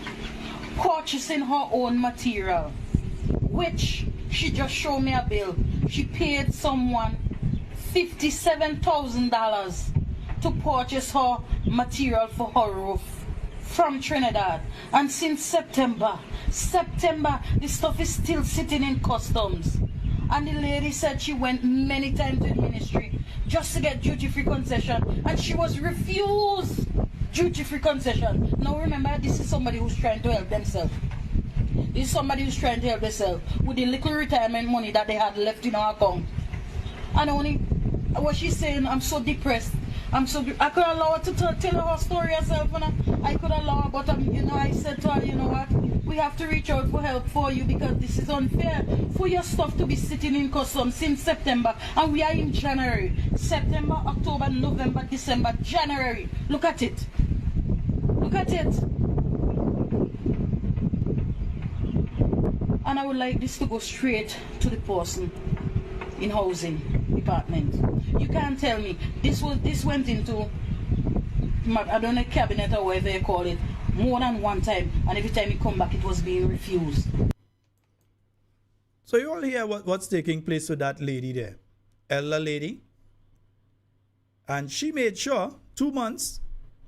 purchasing her own material, which she just showed me a bill. She paid someone $57,000 to purchase her material for her roof from Trinidad. And since September, the stuff is still sitting in customs. And the lady said she went many times in ministry just to get duty-free concession, and she was refused duty-free concession. Now remember, this is somebody who's trying to help themselves. This is somebody who's trying to help themselves with the little retirement money that they had left in her account. And only what she's saying, I'm so depressed. I could allow her to tell her story herself, and I could allow her, but I said to her, you know what, we have to reach out for help for you, because this is unfair for your stuff to be sitting in customs since September, and we are in January. September, October, November, December, January. Look at it. Look at it. And I would like this to go straight to the person in housing department. You can't tell me this went into, I don't know, cabinet or whatever you call it, more than one time, and every time you come back it was being refused. So you all hear what's taking place with that lady there, elder lady, and she made sure 2 months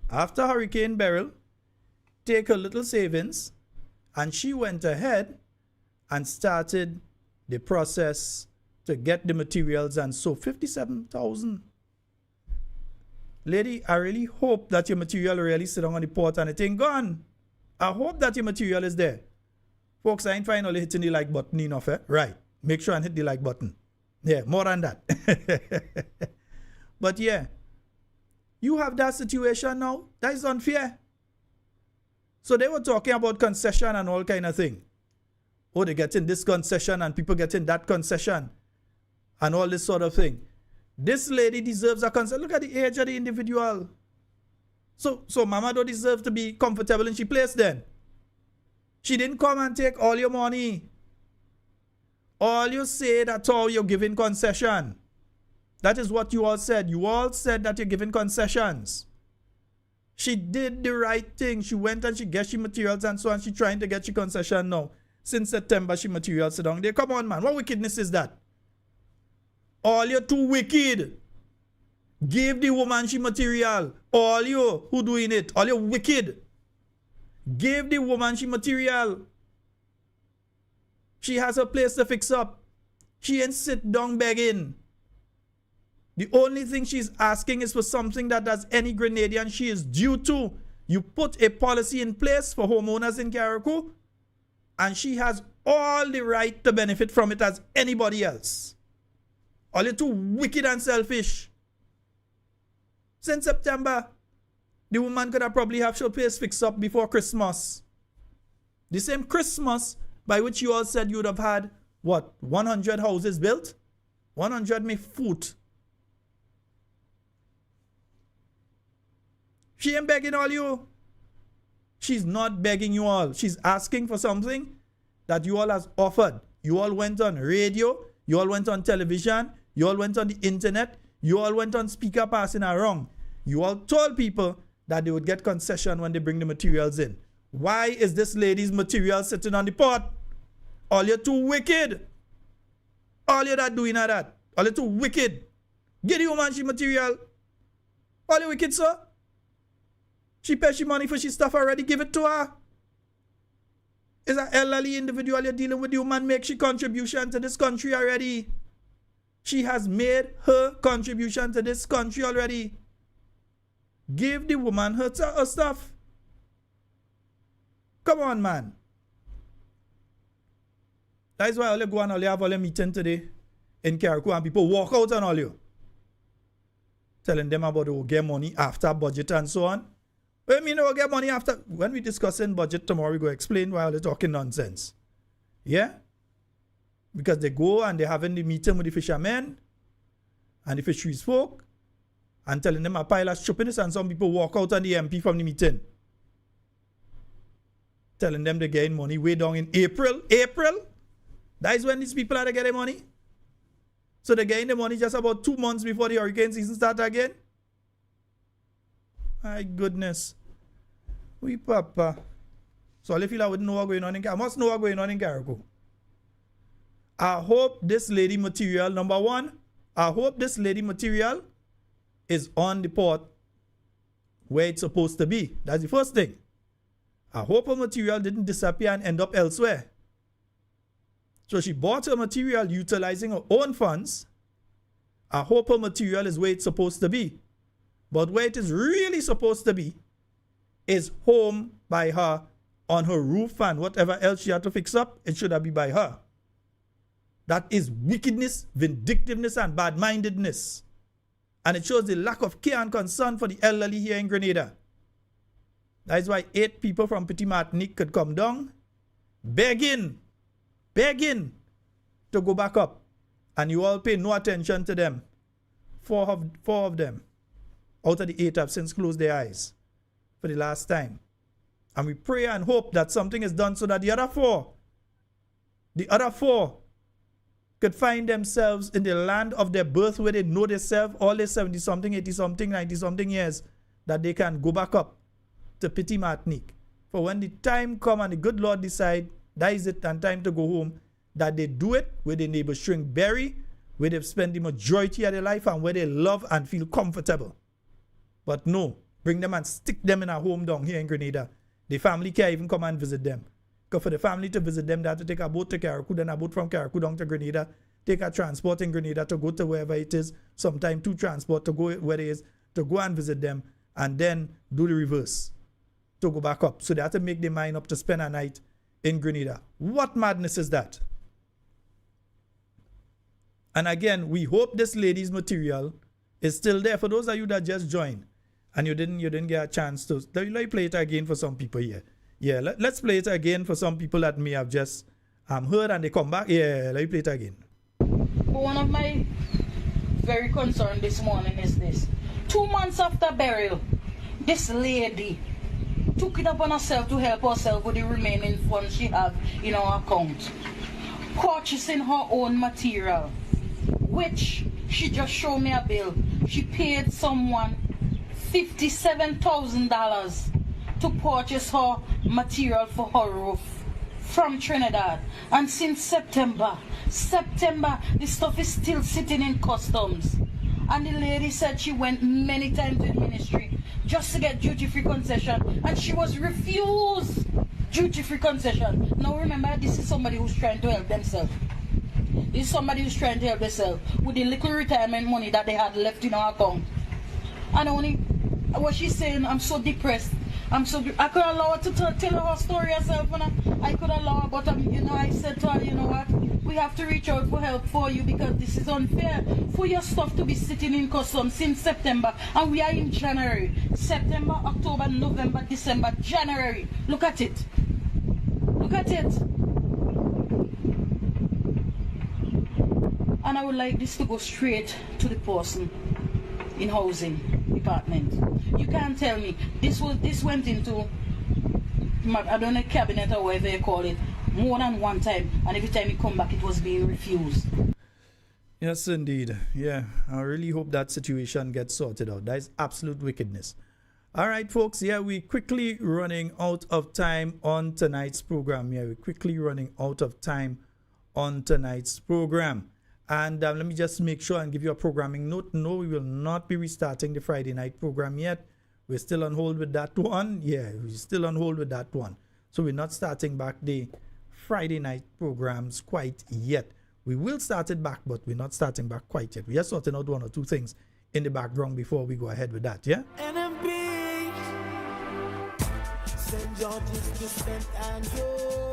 after Hurricane Beryl take her little savings, and she went ahead and started the process to get the materials, and so 57,000. Lady, I really hope that your material really sit on the port and it ain't gone. I hope that your material is there. Folks, I ain't finally hitting the like button enough, eh? Right. Make sure and hit the like button. Yeah, more than that. But yeah, you have that situation now. That is unfair. So they were talking about concession and all kind of thing. Oh, they're getting this concession and people getting that concession and all this sort of thing. This lady deserves a concession. Look at the age of the individual. So mama don't deserve to be comfortable in she place then. She didn't come and take all your money. All you say that's all you're giving concession. That is what you all said. You all said that you're giving concessions. She did the right thing. She went and she get she materials and so on. She trying to get she concession now. Since September, she materials sit down there. Come on, man. What wickedness is that? All you too wicked. Give the woman she material. All you who doing it. All you wicked. Give the woman she material. She has a place to fix up. She ain't sit down begging. The only thing she's asking is for something that as any Grenadian she is due to. You put a policy in place for homeowners in Carriacou, and she has all the right to benefit from it as anybody else. All you too wicked and selfish. Since September, the woman could have probably have her place fixed up before Christmas. The same Christmas by which you all said you would have had, what, 100 houses built? 100 me foot. She ain't begging all you. She's not begging you all. She's asking for something that you all has offered. You all went on radio. You all went on television. You all went on the internet. You all went on speaker passing around. You all told people that they would get concession when they bring the materials in. Why is this lady's material sitting on the pot? All you too wicked. All you that doing that. All you too wicked. Get the woman she material. All you wicked, sir. She pays she money for she stuff already. Give it to her. Is an elderly individual you're dealing with. The woman make she contribution to this country already. She has made her contribution to this country already. Give the woman her stuff. Come on, man. That is why all you go and all you have all your meeting today in Carriacou and people walk out on all you. Telling them about the get money after budget and so on. Well, me no get money after. When we discussing budget tomorrow, we go explain why they're talking nonsense. Yeah? Because they go and they're having the meeting with the fishermen and the fisheries folk and telling them a pile of stupidness, and some people walk out on the MP from the meeting. Telling them they're getting money way down in April. April? That is when these people are getting money. So they're getting the money just about 2 months before the hurricane season starts again. My goodness. We papa. So all you feel I wouldn't know what's going on in Carriacou. I must know what's going on in Carriacou. I hope this lady material, number one, I hope this lady material is on the port where it's supposed to be. That's the first thing. I hope her material didn't disappear and end up elsewhere. So she bought her material utilizing her own funds. I hope her material is where it's supposed to be. But where it is really supposed to be is home by her, on her roof and whatever else she had to fix up, it should have been by her. That is wickedness, vindictiveness, and bad-mindedness. And it shows the lack of care and concern for the elderly here in Grenada. That is why 8 people from Petit Martinique could come down begging to go back up. And you all pay no attention to them. 4 of them out of the 8 have since closed their eyes for the last time. And we pray and hope that something is done so that the other four could find themselves in the land of their birth where they know themselves all their 70-something, 80-something, 90-something years, that they can go back up to Petit Martinique. For when the time come and the good Lord decide that is it and time to go home, that they do it where their neighbors string berry, where they've spent the majority of their life and where they love and feel comfortable. But no, bring them and stick them in a home down here in Grenada. The family can't even come and visit them. Because for the family to visit them, they have to take a boat to Carriacou, then a boat from Carriacou down to Grenada, take a transport in Grenada to go to wherever it is, sometime 2 transport to go where it is, to go and visit them, and then do the reverse, to go back up. So they have to make their mind up to spend a night in Grenada. What madness is that? And again, we hope this lady's material is still there. For those of you that just joined, and you didn't get a chance to, let me play it again for some people here. Yeah, let's play it again for some people that may have just heard and they come back. Yeah, let me play it again. One of my very concern this morning is this. 2 months after burial, this lady took it upon herself to help herself with the remaining funds she have in her account, purchasing her own material, which she just showed me a bill. She paid someone $57,000 to purchase her material for her roof from Trinidad. And since September, the stuff is still sitting in customs. And the lady said she went many times to the ministry just to get duty-free concession, and she was refused duty-free concession. Now remember, this is somebody who's trying to help themselves. This is somebody who's trying to help themselves with the little retirement money that they had left in our account. And only what she's saying, I'm so depressed. I could allow her to tell her story herself, and I could allow her, but I said to her, you know what, we have to reach out for help for you, because this is unfair for your stuff to be sitting in customs since September, and we are in January. September, October, November, December, January. Look at it. Look at it. And I would like this to go straight to the person in housing department. You can't tell me this went into, I don't know, cabinet or whatever you call it, more than one time, and every time you come back it was being refused. Yes, indeed. Yeah, I really hope that situation gets sorted out. That is absolute wickedness. All right, folks. Yeah, we're quickly running out of time on tonight's program. And let me just make sure and give you a programming note. No, we will not be restarting the Friday night program yet. We're still on hold with that one. Yeah, we're still on hold with that one. So we're not starting back the Friday night programs quite yet. We will start it back, but we're not starting back quite yet. We are sorting out one or two things in the background before we go ahead with that, yeah?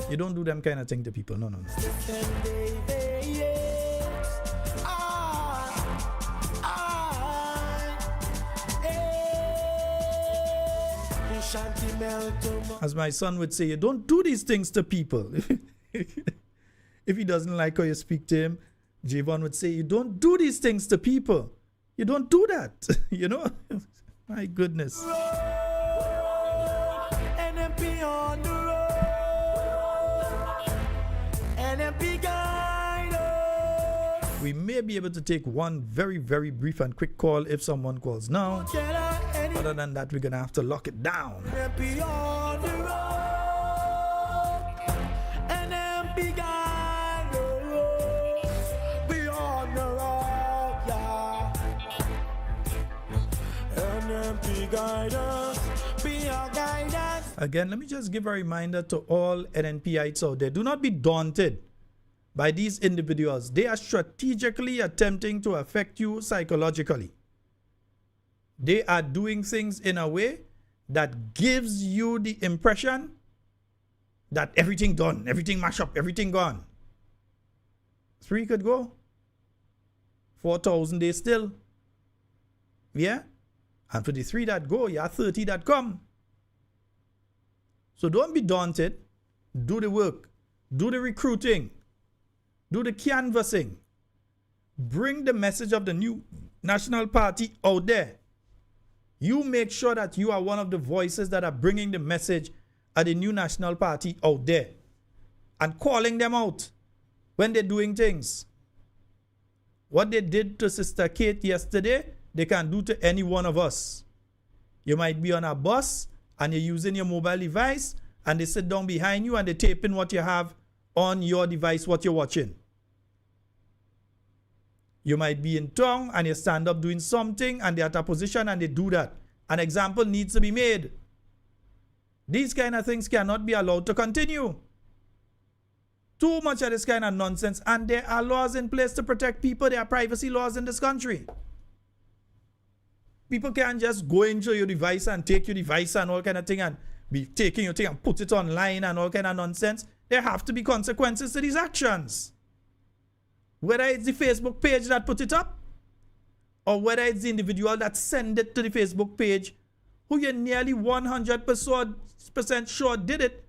You don't do them kind of thing to people. No. As my son would say, you don't do these things to people. If he doesn't like how you speak to him, Javon would say, you don't do these things to people. You don't do that. You know? My goodness. NMP on the road. NMP guide us. We may be able to take one very, very brief and quick call if someone calls now. Other than that, we're going to have to lock it down. NMP on the road. NMP guide us. Be on the road, yeah. NMP guide us. Be our guidance. Again, let me just give a reminder to all NNPites out there. Do not be daunted by these individuals. They are strategically attempting to affect you psychologically. They are doing things in a way that gives you the impression that everything done, everything mash up, everything gone. 3 could go. 4,000 days still. Yeah? And for the 3 that go, you have 30 that come. So don't be daunted. Do the work. Do the recruiting. Do the canvassing. Bring the message of the new national party out there. You make sure that you are one of the voices that are bringing the message of the new national party out there and calling them out when they're doing things. What they did to Sister Kate yesterday, they can do to any one of us. You might be on a bus and you're using your mobile device and they sit down behind you and they tape in what you have on your device, what you're watching. You might be in town and you stand up doing something and they're at a position and they do that. An example needs to be made. These kind of things cannot be allowed to continue. Too much of this kind of nonsense, and there are laws in place to protect people. There are privacy laws in this country. People can't just go into your device and take your device and all kind of thing and be taking your thing and put it online and all kind of nonsense. There have to be consequences to these actions. Whether it's the Facebook page that put it up, or whether it's the individual that sent it to the Facebook page, who you're nearly 100% sure did it,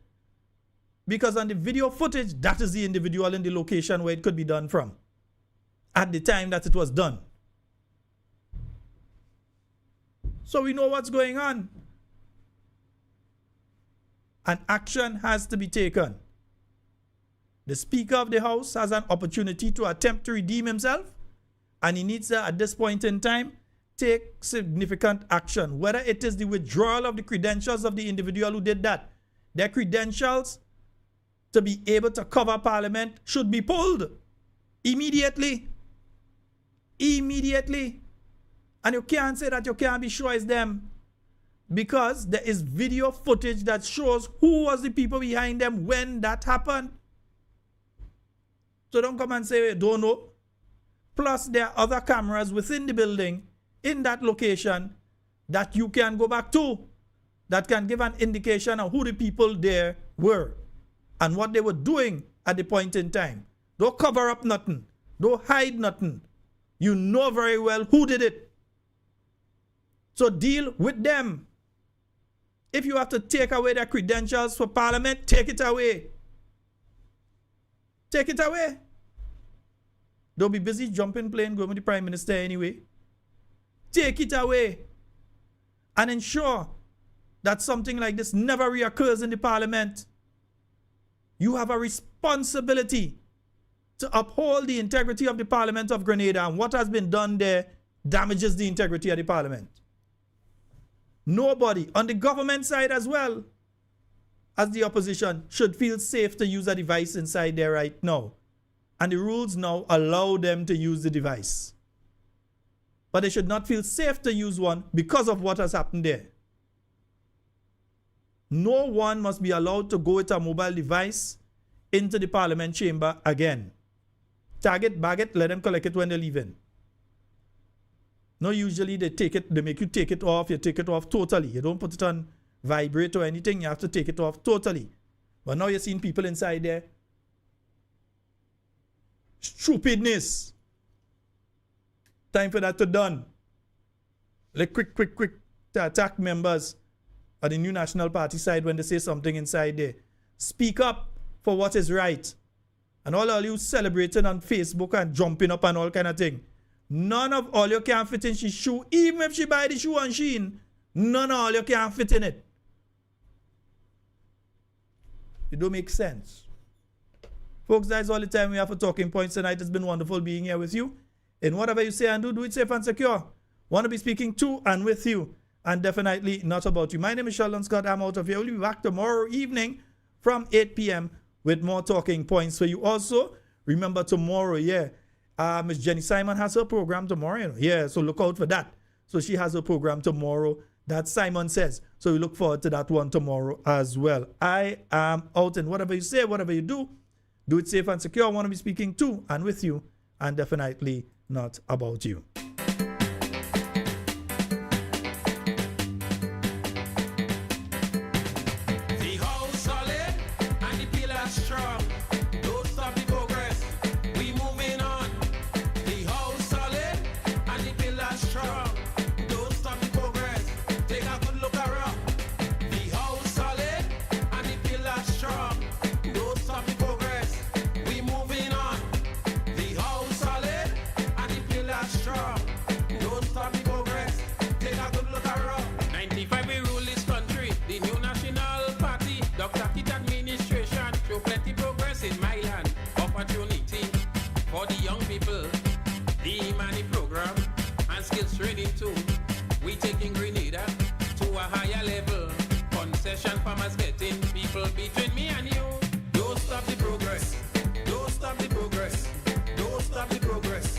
because on the video footage, that is the individual in the location where it could be done from, at the time that it was done. So we know what's going on. and action has to be taken. The Speaker of the House has an opportunity to attempt to redeem himself, and he needs to, at this point in time, take significant action, whether it is the withdrawal of the credentials of the individual who did that. Their credentials to be able to cover Parliament should be pulled immediately. Immediately. And you can't say that you can't be sure it's them, because there is video footage that shows who was the people behind them when that happened. So don't come and say you don't know. Plus, there are other cameras within the building in that location that you can go back to that can give an indication of who the people there were and what they were doing at the point in time. Don't cover up nothing. Don't hide nothing. You know very well who did it. So deal with them. If you have to take away their credentials for Parliament, take it away. Take it away. Don't be busy jumping plane, going with the Prime Minister anyway. Take it away. And ensure that something like this never reoccurs in the Parliament. You have a responsibility to uphold the integrity of the Parliament of Grenada, and what has been done there damages the integrity of the Parliament. Nobody on the government side as well as the opposition should feel safe to use a device inside there right now. And the rules now allow them to use the device. But they should not feel safe to use one because of what has happened there. No one must be allowed to go with a mobile device into the Parliament chamber again. Tag it, bag it, let them collect it when they're leaving. No, usually they make you take it off. You take it off totally. You don't put it on vibrate or anything. You have to take it off totally. But now you're seeing people inside there. Stupidness. Time for that to done. Like quick to attack members of the New National Party side when they say something inside there. Speak up for what is right. And all you celebrating on Facebook and jumping up and all kind of thing. None of all you can fit in she shoe. Even if she buy the shoe on Shein, none of all you can fit in it. It don't make sense. Folks, that's all the time we have for Talking Points tonight. It's been wonderful being here with you. And whatever you say and do it safe and secure. Want to be speaking to and with you, and definitely not about you. My name is Sheldon Scott. I'm out of here. We'll be back tomorrow evening from 8 p.m. with more Talking Points for you. Also, remember tomorrow, Miss Jenny Simon has her program tomorrow. So look out for that. So she has her program tomorrow. That Simon Says. So we look forward to that one tomorrow as well. I am out, and whatever you say, whatever you do it safe and secure. I want to be speaking to and with you, and definitely not about you. The house solid and the pillars strong. Don't stop the progress. We moving on. The house solid and the pillars strong. Don't stop the progress. Take a good look around. The house solid and the pillars strong. Don't stop the progress. We moving on. The house solid and the pillars strong. Don't stop the progress. Take a good look around. 95 we rule this country. The New National Party, Dr. Kit administration, show plenty progress in my land. Opportunity for the young people. The money program and skills training too. We taking Grenada to a higher level. Concession farmers getting people between me and you. Don't stop the progress. Don't stop the progress. Don't stop the progress.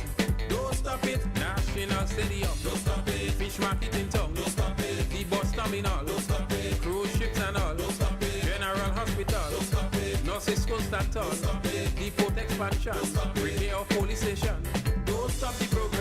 Don't stop it. National Stadium. Don't stop it. Fish market in town. Don't stop it. The bus terminal. Don't stop it. Cruise ships and all. Don't stop it. General Hospital. Don't stop it. Nurses school start on. Don't stop it. The port expansion. Don't stop it. Repair of police station. Don't stop the progress.